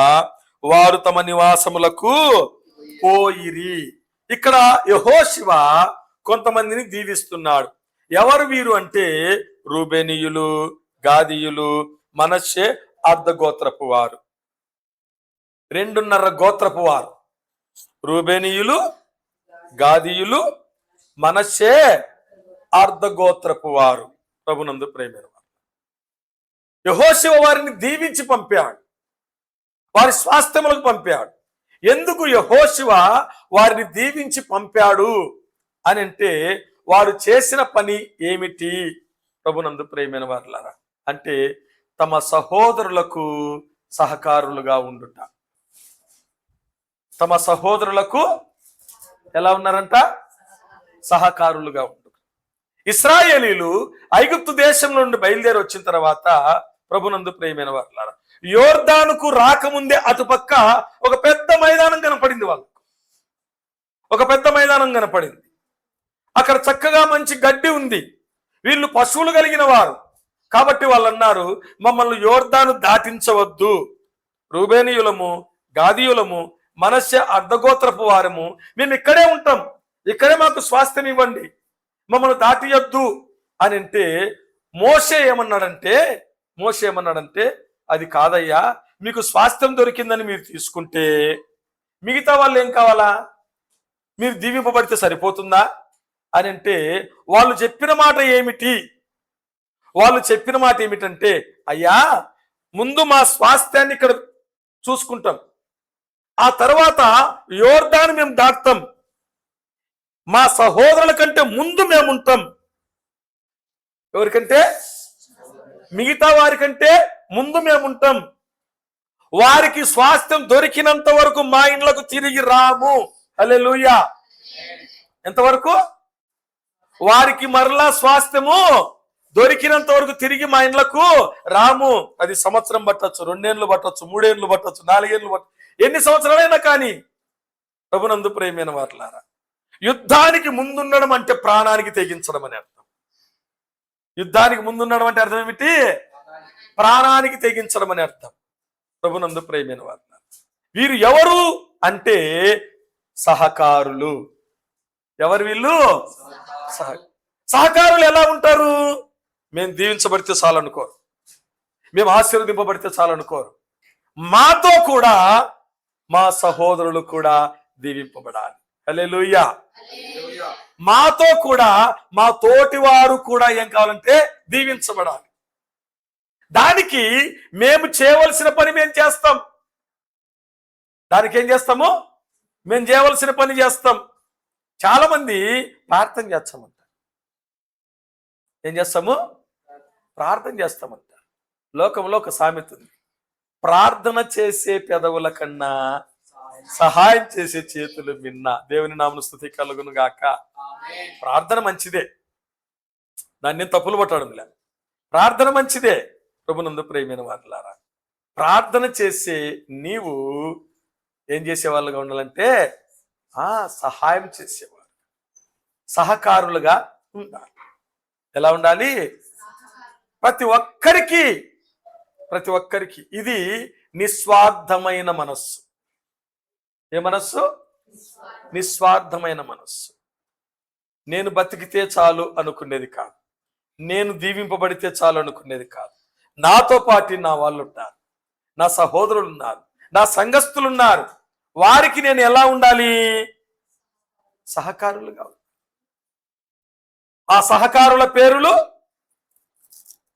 Speaker 1: వారు తమ నివాసములకు పోయిరి. ఇక్కడ యెహోషువ కొంతమందిని దీవిస్తున్నాడు. ఎవరు వీరు అంటే రూబేనీయులు, గాదీయులు, మనష్షే అర్ధగోత్రపు వారు. 2.5 గోత్రపు వారు. రూబేనీయులు, గాదీయులు, మనష్షే అర్ధగోత్రపు వారు. ప్రభునందు ప్రేమైన వారు. యెహోషువ వారిని దీవించి పంపాడు, వారి స్వాస్థ్యములకు పంపాడు. ఎందుకు యెహోషువ వారిని దీవించి పంపాడు అని అంటే వారు చేసిన పని ఏమిటి? ప్రభునందు ప్రేమైన వారులారా, అంటే తమ సహోదరులకు సహకారులుగా ఉండుట. తమ సహోదరులకు ఎలా ఉన్నారంట? సహకారులుగా ఉండు. ఇశ్రాయేలీలు ఐగుప్తు దేశం నుండి బయలుదేరి వచ్చిన తర్వాత ప్రభునందు ప్రియమైన వారులారా, యోర్దానుకు రాకముందే అటుపక్క ఒక పెద్ద మైదానం కనపడింది. వాళ్ళకు ఒక పెద్ద మైదానం కనపడింది. అక్కడ చక్కగా మంచి గడ్డి ఉంది. వీళ్ళు పశువులు కలిగిన వారు కాబట్టి వాళ్ళు అన్నారు, మమ్మల్ని యోర్దాను దాటించవద్దు. రూబేనీయులము, గాదీయులము, మనస్య అర్ధగోత్రపు వారము మేము ఇక్కడే ఉంటాం, ఇక్కడే మాకు స్వాస్థ్యం ఇవ్వండి, మమ్మల్ని దాటియొద్దు అని అంటే మోషే ఏమన్నాడంటే అది కాదయ్యా, మీకు స్వాస్థ్యం దొరికిందని మీరు తీసుకుంటే మిగతా వాళ్ళు ఏం కావాలా? మీరు దీవింపబడితే సరిపోతుందా అని అంటే వాళ్ళు చెప్పిన మాట ఏమిటి? వాళ్ళు చెప్పిన మాట ఏమిటంటే, అయ్యా ముందు మా స్వాస్థ్యాన్ని ఇక్కడ చూసుకుంటాం, ఆ తర్వాత యోర్దాను మేము దాటుతాం, మా సహోదరుల కంటే ముందు మేము ఉంటాం. ఎవరికంటే? మిగతా వారికంటే ముందు మేము ఉంటాం. వారికి స్వాస్థ్యం దొరికినంత వరకు మా ఇండ్లకు తిరిగి రాము. హల్లెలూయా. ఎంతవరకు? వారికి మరలా స్వాస్థ్యము దొరికినంత వరకు తిరిగి మా ఇండ్లకు రాము. అది సంవత్సరం పట్టొచ్చు, 2 ఏళ్ళు పట్టొచ్చు, 3 ఏళ్ళు పట్టొచ్చు, 4 ఏళ్ళు పట్టొచ్చు, ఎన్ని సంవత్సరాలైనా కానీ. ప్రభునందు ప్రియమైన వారులారా, యుద్ధానికి ముందుండడం అంటే ప్రాణానికి తెగించడం అని అర్థం. యుద్ధానికి ముందుండడం అంటే అర్థం ఏమిటి? ప్రాణానికి తెగించడం అని అర్థం. ప్రభునందు ప్రియమైన వారులారా, వీరు ఎవరు అంటే సహకారులు. ఎవరు వీళ్ళు? సహకారులు ఎలా ఉంటారు? మేము దీవించబడితే చాలనుకోరు, మేము ఆశీర్వదింపబడితే చాలనుకోరు. మాతో కూడా మా సహోదరులు కూడా దీవింపబడాలి. హల్లెలూయా. మాతో కూడా మా తోటి వారు కూడా ఏం కావాలంటే దీవించబడాలి. దానికి మేము చేయవలసిన పని మేము చేస్తాం. దానికి ఏం చేస్తాము? మేము చేయవలసిన పని చేస్తాం. చాలా మంది ప్రార్థన చేస్తామంట. ఏం చేస్తాము? ప్రార్థన చేస్తామంట. లోకంలో ఒక సామెత ఉంది, ప్రార్థన చేసే పెదవుల కన్నా సహాయం చేసే చేతులు మిన్న. దేవుని నామమున స్తుతి కలుగును గాక. ప్రార్థన మంచిదే, దాన్ని తప్పులు పట్టడంలే. ప్రార్థన మంచిదే. ప్రభునందు ప్రియమైన వారులారా, ప్రార్థన చేసే నీవు ఏం చేసేవాళ్ళుగా ఉండాలంటే సహాయం చేసేవారు, సహకారులుగా ఉండాలి. ఎలా ఉండాలి? ప్రతి ఒక్కరికి ఇది నిస్వార్థమైన మనస్సు. ఏ మనస్సు? నిస్వార్థమైన మనస్సు. నేను బతికితే చాలు అనుకునేది కాదు, నేను దీవింపబడితే చాలు అనుకునేది కాదు. నాతో పాటు నా వాళ్ళు ఉన్నారు, నా సహోదరులు ఉన్నారు, నా సంఘస్థులు ఉన్నారు. వారికి నేను ఎలా ఉండాలి? సహకారులుగా. ఆ సహకారుల పేరులు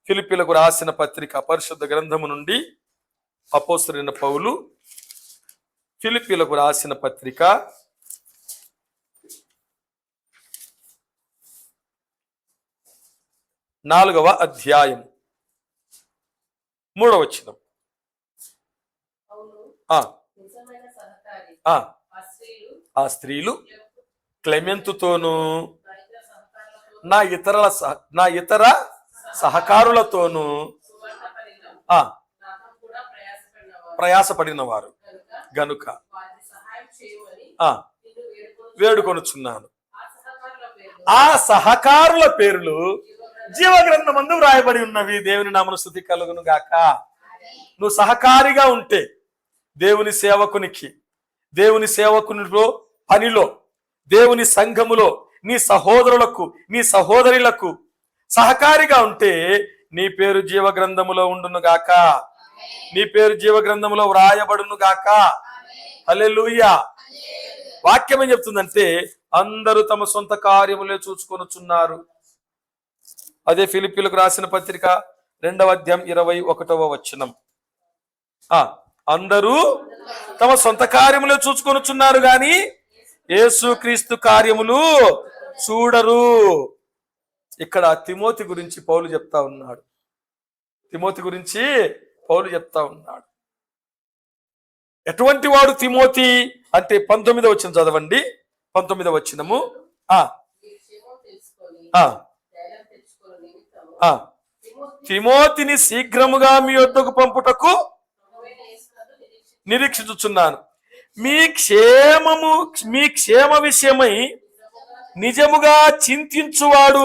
Speaker 1: ఫిలిప్పీలకు రాసిన పత్రిక పరిశుద్ధ గ్రంథము నుండి అపోస్తలుడైన పౌలు ఫిలిప్పీలకు రాసిన పత్రిక 4వ అధ్యాయం 3వ వచనం. ఆ స్త్రీలు క్లెమెంతుతోనూ నా ఇతర సహకారులతోనూ ప్రయాసపడిన వారు గనుక వేడుకొనుచున్నాను. ఆ సహకారుల పేర్లు జీవగ్రంథమందు వ్రాయబడి ఉన్నవి. దేవుని నామమున స్తుతి కలుగును గాక. నువ్వు సహకారిగా ఉంటే దేవుని సేవకునికి, దేవుని సేవకునిలో పనిలో, దేవుని సంఘములో నీ సహోదరులకు, నీ సహోదరులకు సహకారిగా ఉంటే నీ పేరు జీవగ్రంథములో ఉండును గాక, నీ పేరు జీవగ్రంథములో వ్రాయబడును గాక. హల్లెలూయా. వాక్యం ఏం చెప్తుందంటే అందరూ తమ సొంత కార్యములే చూసుకొనుచున్నారు. అదే ఫిలిప్పీలకు రాసిన పత్రిక 2వ అధ్యాయం 21వ వచనం. అందరూ తమ సొంత కార్యములే చూసుకొనుచున్నారు గాని యేసుక్రీస్తు కార్యములు చూడరు. ఇక్కడ తిమోతి గురించి పౌలు చెప్తా ఉన్నాడు. ఎటువంటి వాడు తిమోతి అంటే 19వ వచనం చదవండి. 19వ వచనము. తిమోతిని శీఘ్రముగా మీ వద్దకు పంపుటకు నిరీక్షించుచున్నాను. మీ క్షేమ విషయమై నిజముగా చింతించువాడు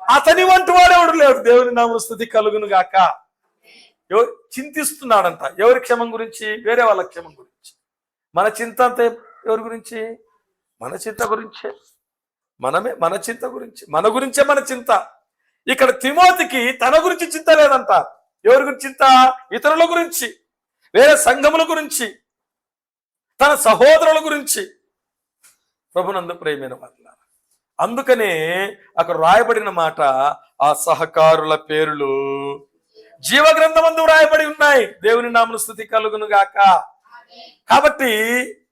Speaker 1: అతని వంటి వాడెవడు లేడు. దేవుని నామమున స్తుతి కలుగును గాక. చింతిస్తున్నాడంట. ఎవరి క్షేమం గురించి? వేరే వాళ్ళ క్షేమం గురించి. మన చింత అంతా ఎవరి గురించి? మన చింత గురించే. మన చింత గురించి, మన గురించే మన చింత. ఇక్కడ తిమోతికి తన గురించి చింత లేదంట. ఎవరి గురించి చింత? ఇతరుల గురించి, వేరే సంఘముల గురించి, తన సహోదరుల గురించి. ప్రభునందు ప్రియమైన వాళ్ళ, అందుకనే అక్కడ రాయబడిన మాట, ఆ సహకారుల పేర్లు జీవగ్రంథమందు రాయబడి ఉన్నాయి. దేవుని నామమున స్తుతి కలుగును గాక. కాబట్టి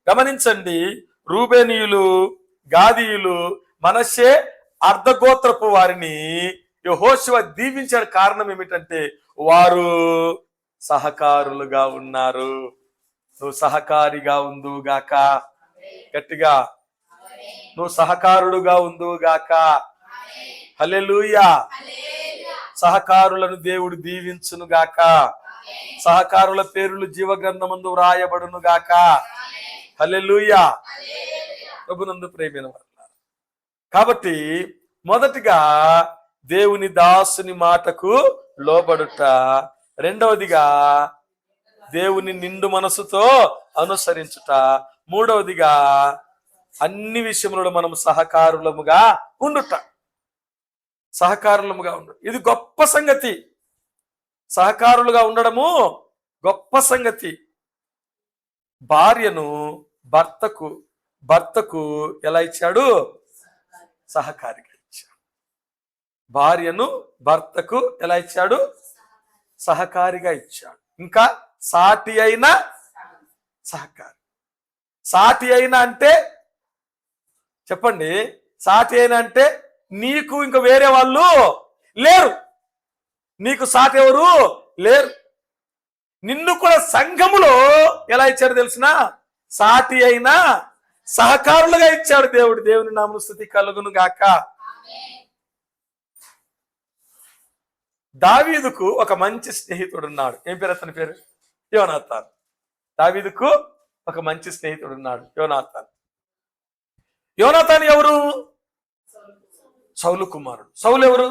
Speaker 1: గమనించండి, రూబేనీయులు, గాదీయులు, మనష్షే అర్ధగోత్రపు వారిని యెహోషువ దీవించాడు. కారణం ఏమిటంటే వారు సహకారులుగా ఉన్నారు. నువ్వు సహకారిగా ఉందుగాక. గట్టిగా, నువ్వు సహకారుడుగా ఉందుగాక. హల్లెలూయా. సహకారులను దేవుడు దీవించును గాక. సహకారుల పేర్లు జీవగ్రంథమందు వ్రాయబడును గాక. హల్లెలూయా. ప్రభునందు ప్రియమైన వారు, కాబట్టి మొదటిగా దేవుని దాసుని మాటకు లోబడుట, రెండవదిగా దేవుని నిండు మనసుతో అనుసరించుట, మూడవదిగా అన్ని విషయములలో మనం సహకారులముగా ఉండుట. సహకారులముగా ఉండు, ఇది గొప్ప సంగతి. సహకారులుగా ఉండడము గొప్ప సంగతి. భార్యను భర్తకు ఎలా ఇచ్చాడు? సహకారిగా ఇచ్చాడు. భార్యను భర్తకు ఎలా ఇచ్చాడు? సహకారిగా ఇచ్చాడు. ఇంకా సాటి అయిన సహకారి. సాటి అయిన అంటే చెప్పండి, సాటి అయిన అంటే నీకు ఇంకా వేరే వాళ్ళు లేరు. నీకు సాటి ఎవరు లేరు. నిన్ను కూడా సంఘములో ఎలా ఇచ్చాడు తెలిసిన? సాటి అయిన సహకారులుగా ఇచ్చాడు దేవుడు. దేవుని నామమున స్తుతి కలుగును గాక. దావీదుకు ఒక మంచి స్నేహితుడు ఉన్నాడు. ఏం పేరు అతని పేరు? యోనాతాను. దావీదుకు ఒక మంచి స్నేహితుడు ఉన్నాడు, యోనాతాను. యోనాతాను ఎవరు? సౌలు కుమారుడు. సౌలు ఎవరు?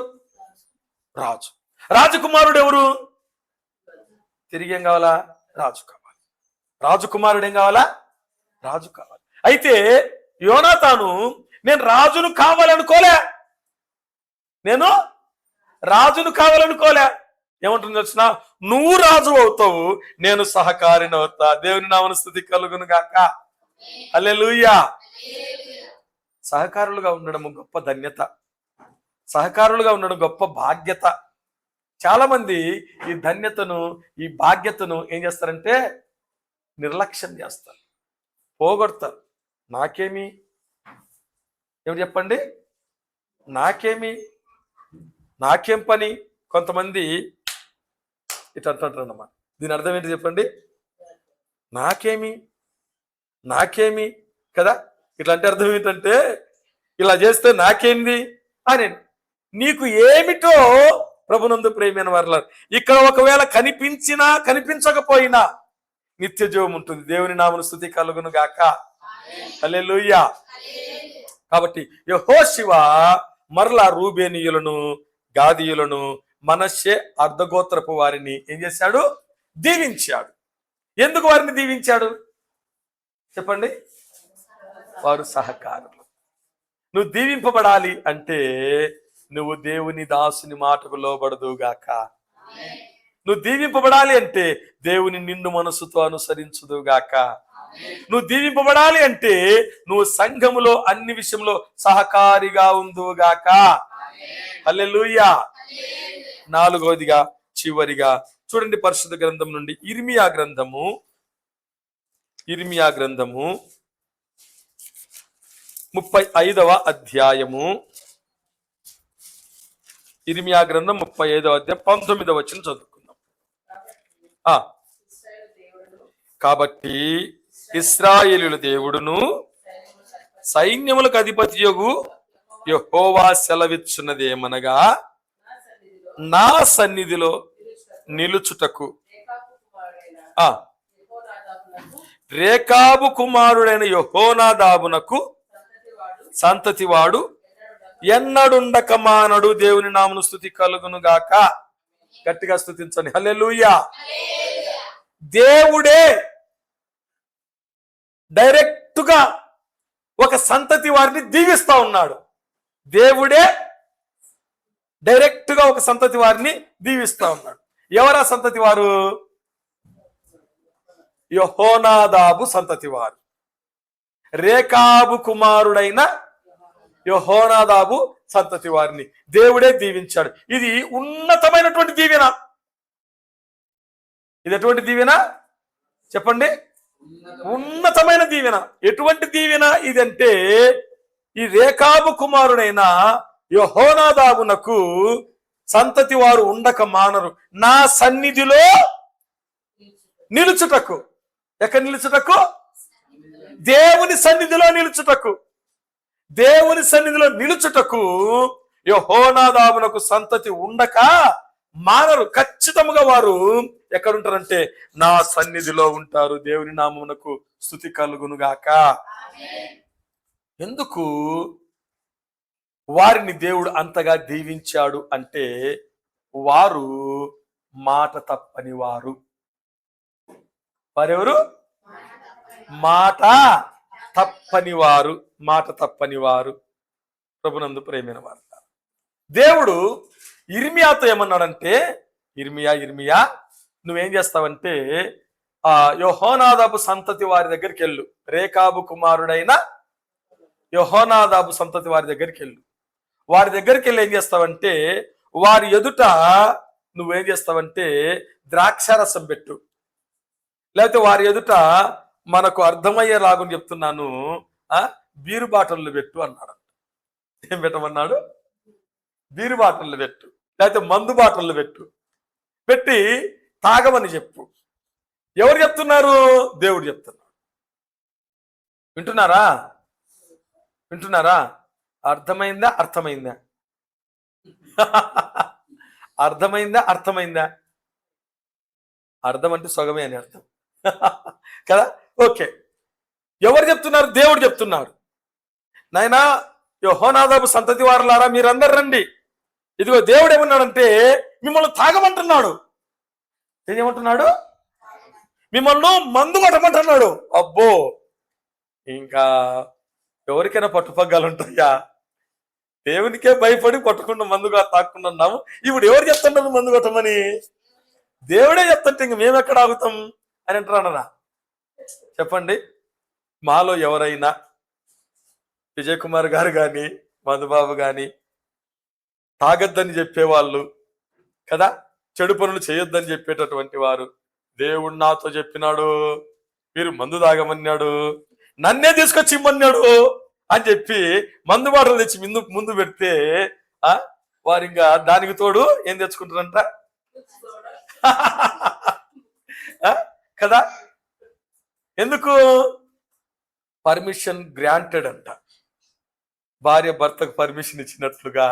Speaker 1: రాజు. రాజకుమారుడు ఎవరు? తిరిగి ఏం కావాలా? రాజు కావాలి. రాజకుమారుడు ఏం కావాలా? రాజు కావాలి. అయితే యోనాతాను, నేను రాజును కావాలనుకోలే, ఏమంటుంది తెలిసిన? నువ్వు రాజు అవుతావు, నేను సహకారిని అవుతా. దేవుని నామమున స్తుతి కలుగును గాక. హల్లెలూయా. సహకారులుగా ఉండడం గొప్ప ధన్యత. సహకారులుగా ఉండడం గొప్ప బాధ్యత. చాలా మంది ఈ ధన్యతను, ఈ బాధ్యతను ఏం చేస్తారంటే నిర్లక్ష్యం చేస్తారు, పోగొడతారు. నాకేమి, ఏమిటి చెప్పండి? నాకేం పని? కొంతమంది ఇట్లా అంటారన్నమాట. దీని అర్థం ఏంటి చెప్పండి? నాకేమి కదా. ఇట్లా అంటే అర్థం ఏంటంటే, ఇలా చేస్తే నాకేంది అని. నీకు ఏమిటో ప్రభునందు ప్రియమైన వారలారా, ఇక్కడ ఒకవేళ కనిపించినా కనిపించకపోయినా నిత్య జీవం ఉంటుంది. దేవుని నామమున స్తుతి కలుగును గాక. హల్లెలూయా. కాబట్టి యెహోషువ మరలా రూబేనీయులను, గాదీయులను, మనష్షే అర్ధగోత్రపు వారిని ఏం చేశాడు? దీవించాడు. ఎందుకు వారిని దీవించాడు చెప్పండి? వారు సహకారులు. నువ్వు దీవింపబడాలి అంటే నువ్వు దేవుని దాసుని మాటకు లోబడదుగాక. నువ్వు దీవింపబడాలి అంటే దేవుని నిండు మనసుతో అనుసరించుదుగాక. నువ్వు దీవింపబడాలి అంటే నువ్వు సంఘములో అన్ని విషయంలో సహకారిగా ఉందుగాక. హల్లెలూయా. నాలుగవదిగా చివరిగా చూడండి, పరిశుద్ధ గ్రంథం నుండి ఇర్మియా గ్రంథము 35వ అధ్యాయము. ఇర్మియా గ్రంథం 35వ అధ్యాయం 19వ వచనం చదువుకుందాం. కాబట్టి ఇశ్రాయేలీయుల దేవుడును సైన్యములకు అధిపతియగు యెహోవా సెలవిచ్చున్నదేమనగా, నా సన్నిధిలో నిలుచుటకు రేకాబు కుమారుడైన యెహోనాదాబునకు సంతతివాడు ఎన్నడుండక మానడు. దేవుని నామమున స్తుతి కలుగును గాక. గట్టిగా స్తుతించండి. హల్లెలూయా. దేవుడే డైరెక్ట్ గా ఒక సంతతి వారిని దీవిస్తా ఉన్నాడు. దేవుడే డైరెక్ట్ గా ఒక సంతతి వారిని దీవిస్తా ఉన్నాడు. ఎవరా సంతతి వారు? యెహోనాదాబు సంతతి వారు. రేకాబు కుమారుడైన యెహోనాదాబు సంతతి వారిని దేవుడే దీవించాడు. ఇది ఉన్నతమైనటువంటి దీవెన. ఇది ఎటువంటి దీవెన చెప్పండి? ఉన్నతమైన దీవెన. ఎటువంటి దీవెన ఇదంటే, ఈ రేకాబు కుమారుడైన యెహోనాదాబునకు సంతతి వారు ఉండక మానరు, నా సన్నిధిలో నిలుచుటకు. ఎక్కడ నిలుచుటకు? దేవుని సన్నిధిలో నిలుచుటకు. దేవుని సన్నిధిలో నిలుచుటకు యెహోనాదాబునకు సంతతి ఉండక మానరు. ఖచ్చితంగా వారు ఎక్కడుంటారంటే నా సన్నిధిలో ఉంటారు. దేవుని నామమునకు స్తుతి కలుగును గాక. ఎందుకు వారిని దేవుడు అంతగా దీవించాడు అంటే, వారు మాట తప్పని వారు. వారెవరు? మాట తప్పని వారు. మాట తప్పని వారు. ప్రభునందు ప్రేమైన వారు. దేవుడు ఇర్మియాతో ఏమన్నాడంటే, ఇర్మియా నువ్వేం చేస్తావంటే యెహోనాదాబు సంతతి వారి దగ్గరికి వెళ్ళు. రేకాబు కుమారుడైన యెహోనాదాబు సంతతి వారి దగ్గరికి వెళ్ళు. వారి దగ్గరికి వెళ్ళి ఏం చేస్తావంటే, వారి ఎదుట నువ్వేం చేస్తావంటే ద్రాక్షారసం పెట్టు. లేకపోతే వారి ఎదుట మనకు అర్థమయ్యేలాగా చెప్తున్నాను, బీరు బాటలు పెట్టు అన్నాడు. ఏం పెట్టమన్నాడు? బీరు బాటలు పెట్టు, లేకపోతే మందు బాటలు పెట్టు. పెట్టి తాగమని చెప్పు. ఎవరు చెప్తున్నారు? దేవుడు చెప్తున్నాడు. వింటున్నారా? వింటున్నారా? అర్థమైందా? అర్థమైందా? అర్థమైందా? అర్థమైందా? అర్థం అంటే సగమే అని అర్థం కదా. ఓకే, ఎవరు చెప్తున్నారు? దేవుడు చెప్తున్నాడు. నాయనా యెహోనాదాబు సంతతి వారులారా మీరందరూ రండి. ఇదిగో దేవుడు ఏమన్నాడంటే మిమ్మల్ని తాగమంటున్నాడు. ఏమంటున్నాడు? మిమ్మల్ని మందు కొట్టమంటున్నాడు. అబ్బో, ఇంకా ఎవరికైనా పట్టుపగ్గాలు ఉంటాయా? దేవునికే భయపడి కొట్టకుండా మందుగా తాకుండా ఉన్నాము. ఇప్పుడు ఎవరు చెప్తున్నారు మందు కొట్టమని? దేవుడే చెప్తుంటే ఇంక మేము ఎక్కడ ఆగుతాం అని అంటున్నారా? చెప్పండి. మాలో ఎవరైనా విజయ్ కుమార్ గారు కానీ మధుబాబు కానీ తాగొద్దని చెప్పేవాళ్ళు కదా, చెడు పనులు చేయొద్దని చెప్పేటటువంటి వారు, దేవుడు నాతో చెప్పినాడు, మీరు మందు తాగమన్నాడు, నన్నే తీసుకొచ్చి ఇమ్మన్నాడు అని చెప్పి మందు బాటలు తెచ్చి ముందు పెడితే వారు ఇంకా దానికి తోడు ఏం తెచ్చుకుంటారంట కదా. ఎందుకు? పర్మిషన్ గ్రాంటెడ్ అంట. భార్య భర్తకు పర్మిషన్ ఇచ్చినట్లుగా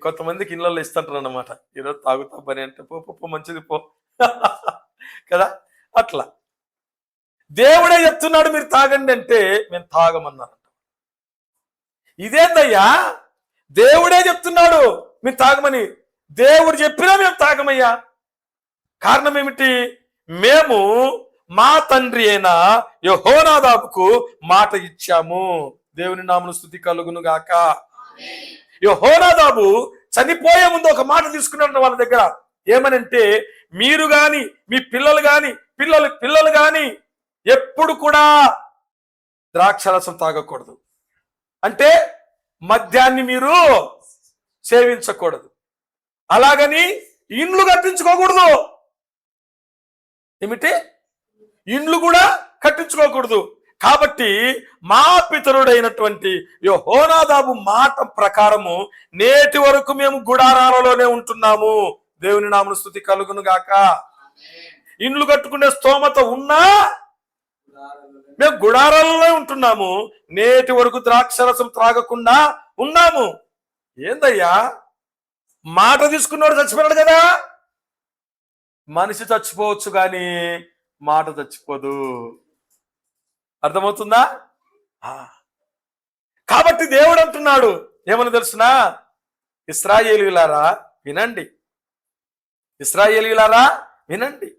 Speaker 1: కొంతమందికి ఇళ్ళల్లో ఇస్తుంటారు అన్నమాట. ఈరోజు తాగుతా పని అంటే పో మంచిది పో కదా. అట్లా దేవుడే చెప్తున్నాడు మీరు తాగండి అంటే మేము తాగమన్నారంట. ఇదేందయ్యా? దేవుడే చెప్తున్నాడు మీరు తాగమని. దేవుడు చెప్పినా మేము తాగమయ్యా. కారణం ఏమిటి? మేము మా తండ్రి అయిన యెహోనాదాబుకు మాట ఇచ్చాము. దేవుని నామమున స్తుతి కలుగును గాక. యెహోనాదాబు చనిపోయే ముందు ఒక మాట తీసుకున్నాడు వాళ్ళ దగ్గర. ఏమనంటే, మీరు గాని మీ పిల్లలు గాని పిల్లలు గాని ఎప్పుడు కూడా ద్రాక్షరసం తాగకూడదు. అంటే మద్యాన్ని మీరు సేవించకూడదు. అలాగని ఇండ్లు కట్టించుకోకూడదు. ఏమిటి? ఇండ్లు కూడా కట్టించుకోకూడదు. కాబట్టి మా పితరుడైనటువంటి యెహోనాదాబు మాట ప్రకారము నేటి వరకు మేము గుడారాలలోనే ఉంటున్నాము. దేవుని నామమున స్తుతి కలుగును గాక. ఇండ్లు కట్టుకునే స్తోమత ఉన్నా మేము గుడారాలలో ఉంటున్నాము, నేటి వరకు ద్రాక్షరసం త్రాగకుండా ఉన్నాము. ఏందయ్యా, మాట తీసుకున్నాడు చచ్చిపోయాడు కదా. మనిషి చచ్చిపోవచ్చు కానీ మాట చచ్చిపోదు. అర్థమవుతుందా? కాబట్టి దేవుడు అంటున్నాడు ఏమని తెలుసునా, ఇశ్రాయేలీయులారా వినండి, ఇశ్రాయేలీయులారా వినండి,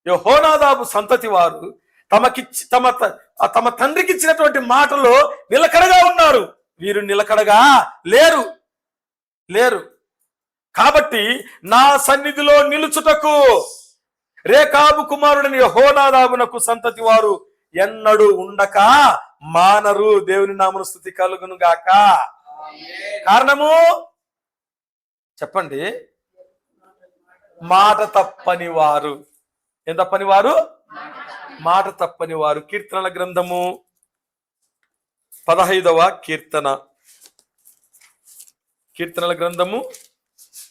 Speaker 1: యెహోనాదాబు సంతతి వారు తమ తండ్రికి ఇచ్చినటువంటి మాటలో నిలకడగా ఉన్నారు, వీరు నిలకడగా లేరు. కాబట్టి నా సన్నిధిలో నిలుచుటకు రేకాబు కుమారుడిని యెహోనాదాబునకు సంతతి వారు ఎన్నడూ ఉండక మానరు. దేవుని నామమున స్తుతి కలుగును గాక. కారణము చెప్పండి, మాట తప్పని వారు. ఏం తప్పని వారు? మాట తప్పని వారు. కీర్తనల గ్రంథము 15వ కీర్తన, కీర్తనల గ్రంథము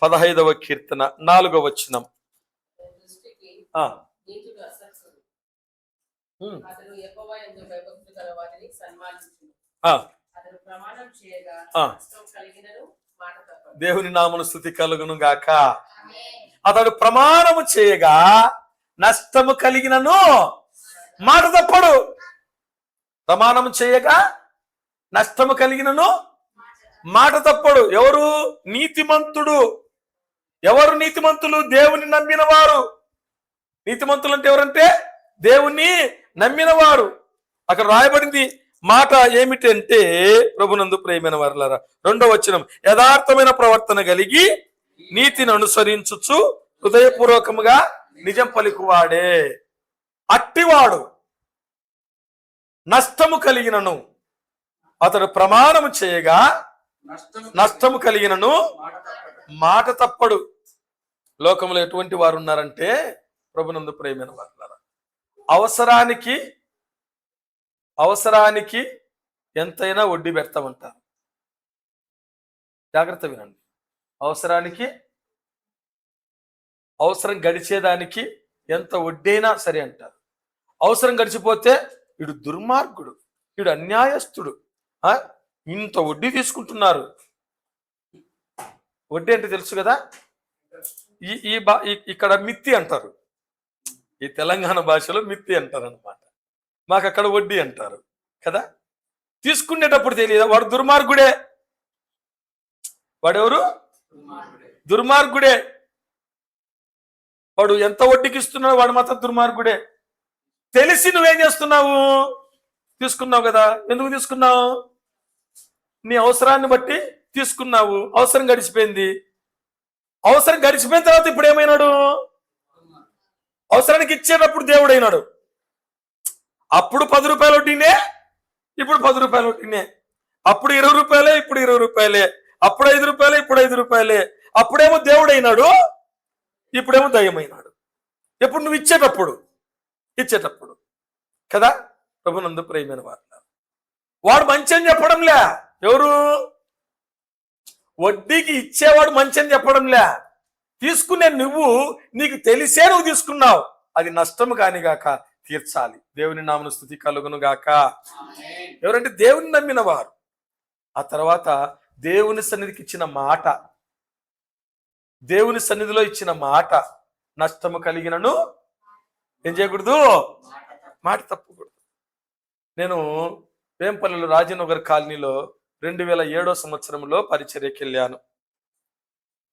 Speaker 1: 15వ కీర్తన 4వ వచనం. దేవుని నామమున స్తుతి కలుగును గాక. అతడు ప్రమాణము చేయగా నష్టము కలిగినను మాట తప్పడు. ప్రమాణము చేయగా నష్టము కలిగినను మాట తప్పడు. ఎవరు నీతిమంతుడు? ఎవరు నీతిమంతులు? దేవుని నమ్మిన వారు. నీతిమంతులు అంటే ఎవరంటే దేవుణ్ణి నమ్మిన వారు. అక్కడ రాయబడింది మాట ఏమిటంటే, ప్రభునందు ప్రియమైన వారలారా 2వ వచనం, యథార్థమైన ప్రవర్తన కలిగి నీతిని అనుసరించుచు హృదయపూర్వకముగా నిజం పలుకువాడే. అట్టివాడు నష్టము కలిగినను అతడు ప్రమాణము చేయగా నష్టము కలిగినను మాట తప్పడు. లోకంలో ఎటువంటి వారు ఉన్నారంటే, ప్రభునందు ప్రియమైన వారలారా, అవసరానికి ఎంతైనా వడ్డీ పెడతామంటారు. జాగ్రత్త వినండి. అవసరం గడిచేదానికి ఎంత వడ్డీ అయినా సరే అంటారు. అవసరం గడిచిపోతే వీడు దుర్మార్గుడు, వీడు అన్యాయస్తుడు, ఇంత వడ్డీ తీసుకుంటున్నారు. వడ్డీ అంటే తెలుసు కదా, ఇక్కడ మిత్తి అంటారు. ఈ తెలంగాణ భాషలో మిత్తి అంటారు అనమాట. మాకు అక్కడ వడ్డీ అంటారు కదా. తీసుకునేటప్పుడు తెలియదా వాడు దుర్మార్గుడే. వాడెవరు? దుర్మార్గుడే. వాడు ఎంత వడ్డీకి ఇస్తున్నాడో వాడు మాత్రం దుర్మార్గుడే. తెలిసి నువ్వేం చేస్తున్నావు? తీసుకున్నావు కదా. ఎందుకు తీసుకున్నావు? నీ అవసరాన్ని బట్టి తీసుకున్నావు. అవసరం గడిచిపోయింది. అవసరం గడిచిపోయిన తర్వాత ఇప్పుడు ఏమైనాడు? అవసరానికి ఇచ్చేటప్పుడు దేవుడైనాడు. అప్పుడు 10 రూపాయలు వడ్డీనే, ఇప్పుడు 10 రూపాయలు వడ్డీనే. అప్పుడు 20 రూపాయలే, ఇప్పుడు 20 రూపాయలే. అప్పుడు 5 రూపాయలే, ఇప్పుడు 5 రూపాయలే. అప్పుడేమో దేవుడైనాడు, ఇప్పుడేమో దయ్యమైనాడు. ఎప్పుడు నువ్వు ఇచ్చేటప్పుడు కదా. ప్రభునందు ప్రియమైన వారు, వాడు మంచి అని చెప్పడంలే. ఎవరు? వడ్డీకి ఇచ్చేవాడు మంచి అని చెప్పడంలే. తీసుకునే నీకు తెలిసే నువ్వు తీసుకున్నావు, అది నష్టము కాని గాక తీర్చాలి. దేవుని నామమున స్తుతి కలుగును గాక. ఎవరంటే దేవుని నమ్మిన వారు. ఆ తర్వాత దేవుని సన్నిధికి ఇచ్చిన మాట, దేవుని సన్నిధిలో ఇచ్చిన మాట నష్టము కలిగినను ఏం చేయకూడదు? మాట తప్పకూడదు. నేను వేంపల్లిలో రాజనగర్ కాలనీలో 2007వ సంవత్సరంలో పరిచర్యకి వెళ్ళాను.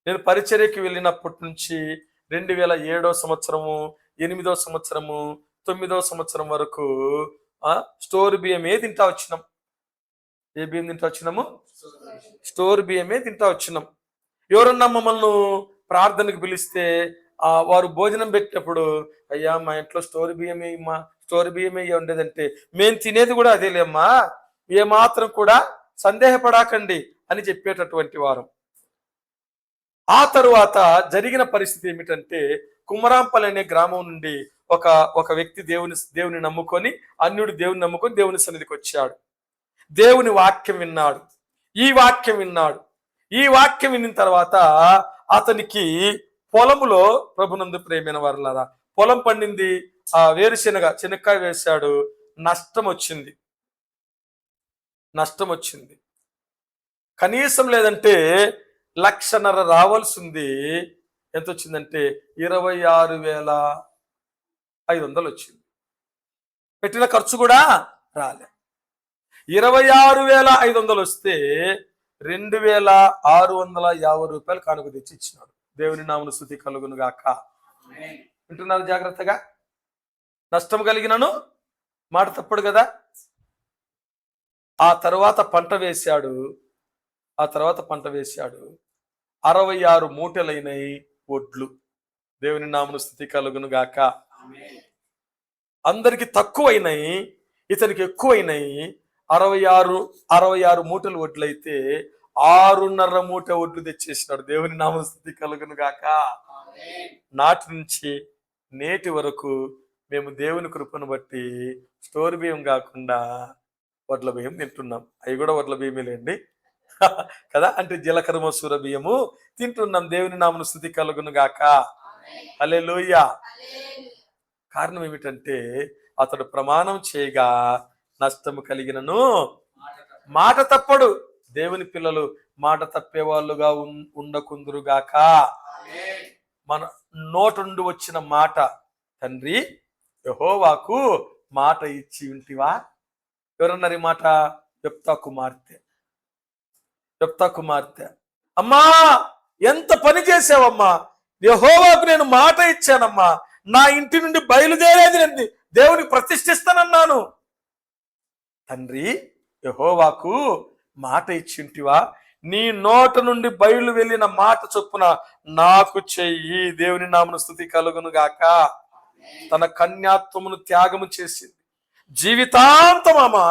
Speaker 1: నేను పరిచర్యకి వెళ్ళినప్పటి నుంచి 2007వ సంవత్సరము, 8వ సంవత్సరము, 9వ సంవత్సరం వరకు స్టోర్ బియ్యమే తింటా వచ్చినాం. ఏ బియ్యం తింటా వచ్చినాము? స్టోర్ బియ్యమే తింటా వచ్చినాం. ఎవరన్నా మమ్మల్ని ప్రార్థనకు పిలిస్తే వారు భోజనం పెట్టినప్పుడు, అయ్యా మా ఇంట్లో స్టోర్ బియ్యమే ఉండేదంటే, మేము తినేది కూడా అదేలేమ్మా, ఏమాత్రం కూడా సందేహపడాకండి అని చెప్పేటటువంటి వారం. ఆ తరువాత జరిగిన పరిస్థితి ఏమిటంటే, కుమరాంపల్లి అనే గ్రామం నుండి ఒక వ్యక్తి దేవుని నమ్ముకొని, అన్యుడు దేవుని నమ్ముకొని దేవుని సన్నిధికి వచ్చాడు. దేవుని వాక్యం విన్నాడు. ఈ వాక్యం విన్న తర్వాత అతనికి పొలములో, ప్రభునందు ప్రియమైన వారలారా, పొలం పండింది, ఆ వేరుశెనగ చెనక్కాయ వేశాడు, నష్టం వచ్చింది. కనీసం లేదంటే 1,50,000 రావాల్సింది ఎంత వచ్చిందంటే 26,500 వచ్చింది. పెట్టిన ఖర్చు కూడా రాలే. 26,500 వస్తే 2,650 రూపాయలు కానుక తెచ్చి ఇచ్చినాడు. దేవుని నామమున స్తుతి కలుగును గాక. వింటున్నారు జాగ్రత్తగా? నష్టం కలిగినను మాట తప్పడు కదా. ఆ తర్వాత పంట వేశాడు. 66 మూటలైనవి ఒడ్లు. దేవుని నామమున స్తుతి కలుగును గాక. అందరికి తక్కువైనాయి, ఇతనికి ఎక్కువైనాయి. 66 మూటలు వడ్లయితే 6.5 మూట వడ్లు తెచ్చేసినాడు. దేవుని నామమున స్తుతి కలుగును గాక. నాటి నుంచి నేటి వరకు మేము దేవుని కృపను బట్టి స్టోర్ బియ్యం కాకుండా వడ్ల బియ్యం తింటున్నాం. అవి కూడా వడ్ల బియ్యమేలేండి కదా. అంటే జీలకర్ర మసూర బియ్యము తింటున్నాం. దేవుని నామమున స్తుతి కలుగును గాక. హల్లెలూయా. కారణం ఏమిటంటే అతడు ప్రమాణం చేయగా నష్టము కలిగినను మాట తప్పడు. దేవుని పిల్లలు మాట తప్పేవాళ్ళుగా ఉండకుందురుగాక. మన నోట నుండి వచ్చిన మాట, తండ్రి యెహోవాకు మాట ఇచ్చి ఉంటివా? ఎవరన్నారు ఈ మాట? యెఫ్తా కుమార్తె. అమ్మా ఎంత పని చేసావమ్మా, యెహోవాకు నేను మాట ఇచ్చానమ్మా, నా ఇంటి నుండి బయలుదేరేది నేను దేవునికి ప్రతిష్ఠిస్తానన్నాను. తండ్రి యెహోవాకు మాట ఇచ్చింటివా? నీ నోట నుండి బయలు వెళ్ళిన మాట చొప్పున నాకు చెయ్యి. దేవుని నామమున స్తుతి కలుగును గాక. తన కన్యాత్వమును త్యాగము చేసింది. జీవితాంతం ఆమె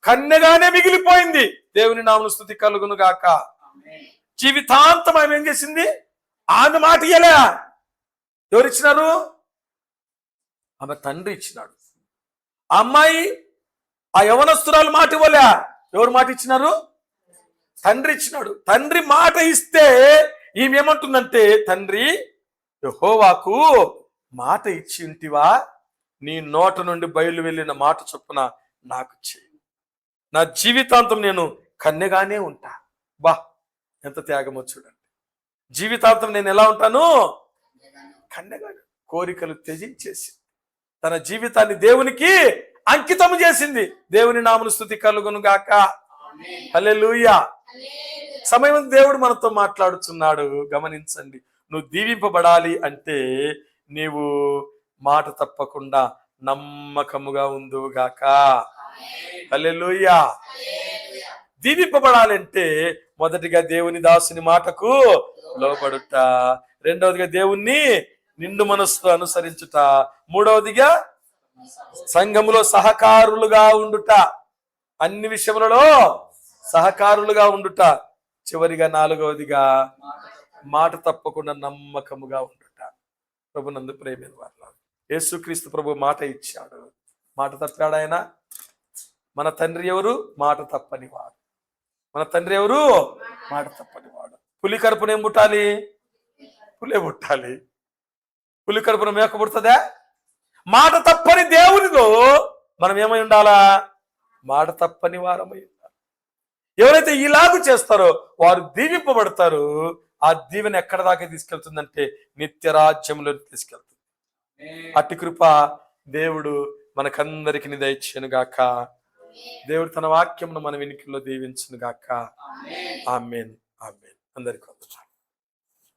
Speaker 1: కన్యగానే మిగిలిపోయింది. దేవుని నామమున స్తుతి కలుగును గాక. జీవితాంతం ఆమె ఏం చేసింది? ఆమె మాట ఇయ్యలే. ఎవరిచ్చినారు? ఆమె తండ్రి ఇచ్చినాడు. అమ్మాయి ఆ యవనస్తురాలు మాట ఇవ్వలే. ఎవరు మాట ఇచ్చినారు? తండ్రి ఇచ్చినాడు. తండ్రి మాట ఇస్తే ఈమె ఏమంటుందంటే, తండ్రి యెహోవాకు మాట ఇచ్చి ఉంటివా? నీ నోట నుండి బయలు వెళ్ళిన మాట చొప్పున నాకు చెయ్యి. నా జీవితాంతం నేను కన్యగానే ఉంటా. బా ఎంత త్యాగమో చూడండి. జీవితాంతం నేను ఎలా ఉంటాను? కన్యగానే. కోరికలు త్యజించేసి తన జీవితాన్ని దేవునికి అంకితం చేసింది. దేవుని నామమున స్తుతి కలుగును గాక. హల్లెలూయా. సమయం దేవుడు మనతో మాట్లాడుతున్నాడు. గమనించండి. నువ్వు దీవింపబడాలి అంటే నీవు మాట తప్పకుండా నమ్మకముగా ఉందువుగాక. హల్లెలూయా. దీవింపబడాలంటే మొదటిగా దేవుని దాసుని మాటకు లోబడుట, రెండవదిగా దేవుణ్ణి నిండు మనస్సుతో అనుసరించుట, మూడవదిగా సంఘములో సహకారులుగా ఉండుట, అన్ని విషయములలో సహకారులుగా ఉండుట, చివరిగా నాలుగవదిగా మాట తప్పకుండా నమ్మకముగా ఉండుట. ప్రభునందు ప్రేమైన వారలారా, యేసుక్రీస్తు ప్రభు మాట ఇచ్చాడు. మాట తప్పాడు ఆయన. మన తండ్రి ఎవరు? మాట తప్పని వాడు. మన తండ్రి ఎవరు? మాట తప్పని వాడు. పులి కడుపున ఏం పుట్టాలి? పులే పుట్టాలి. పులి కడుపున మేక పుడుతుందా? మాట తప్పని దేవునిలో మనం ఏమై ఉండాలా? మాట తప్పని వారమై ఉండాలి. ఎవరైతే ఇలాగూ చేస్తారో వారు దీవింపబడతారు. ఆ దీవెన ఎక్కడ దాకా తీసుకెళ్తుందంటే నిత్య రాజ్యంలో తీసుకెళ్తుంది. అట్టి కృప దేవుడు మనకందరికి దయచేయును గాక. దేవుడు తన వాక్యమును మన వెనుకల్లో దీవించును గాక. ఆమేన్. ఆమేన్. అందరికీ వందనాలు.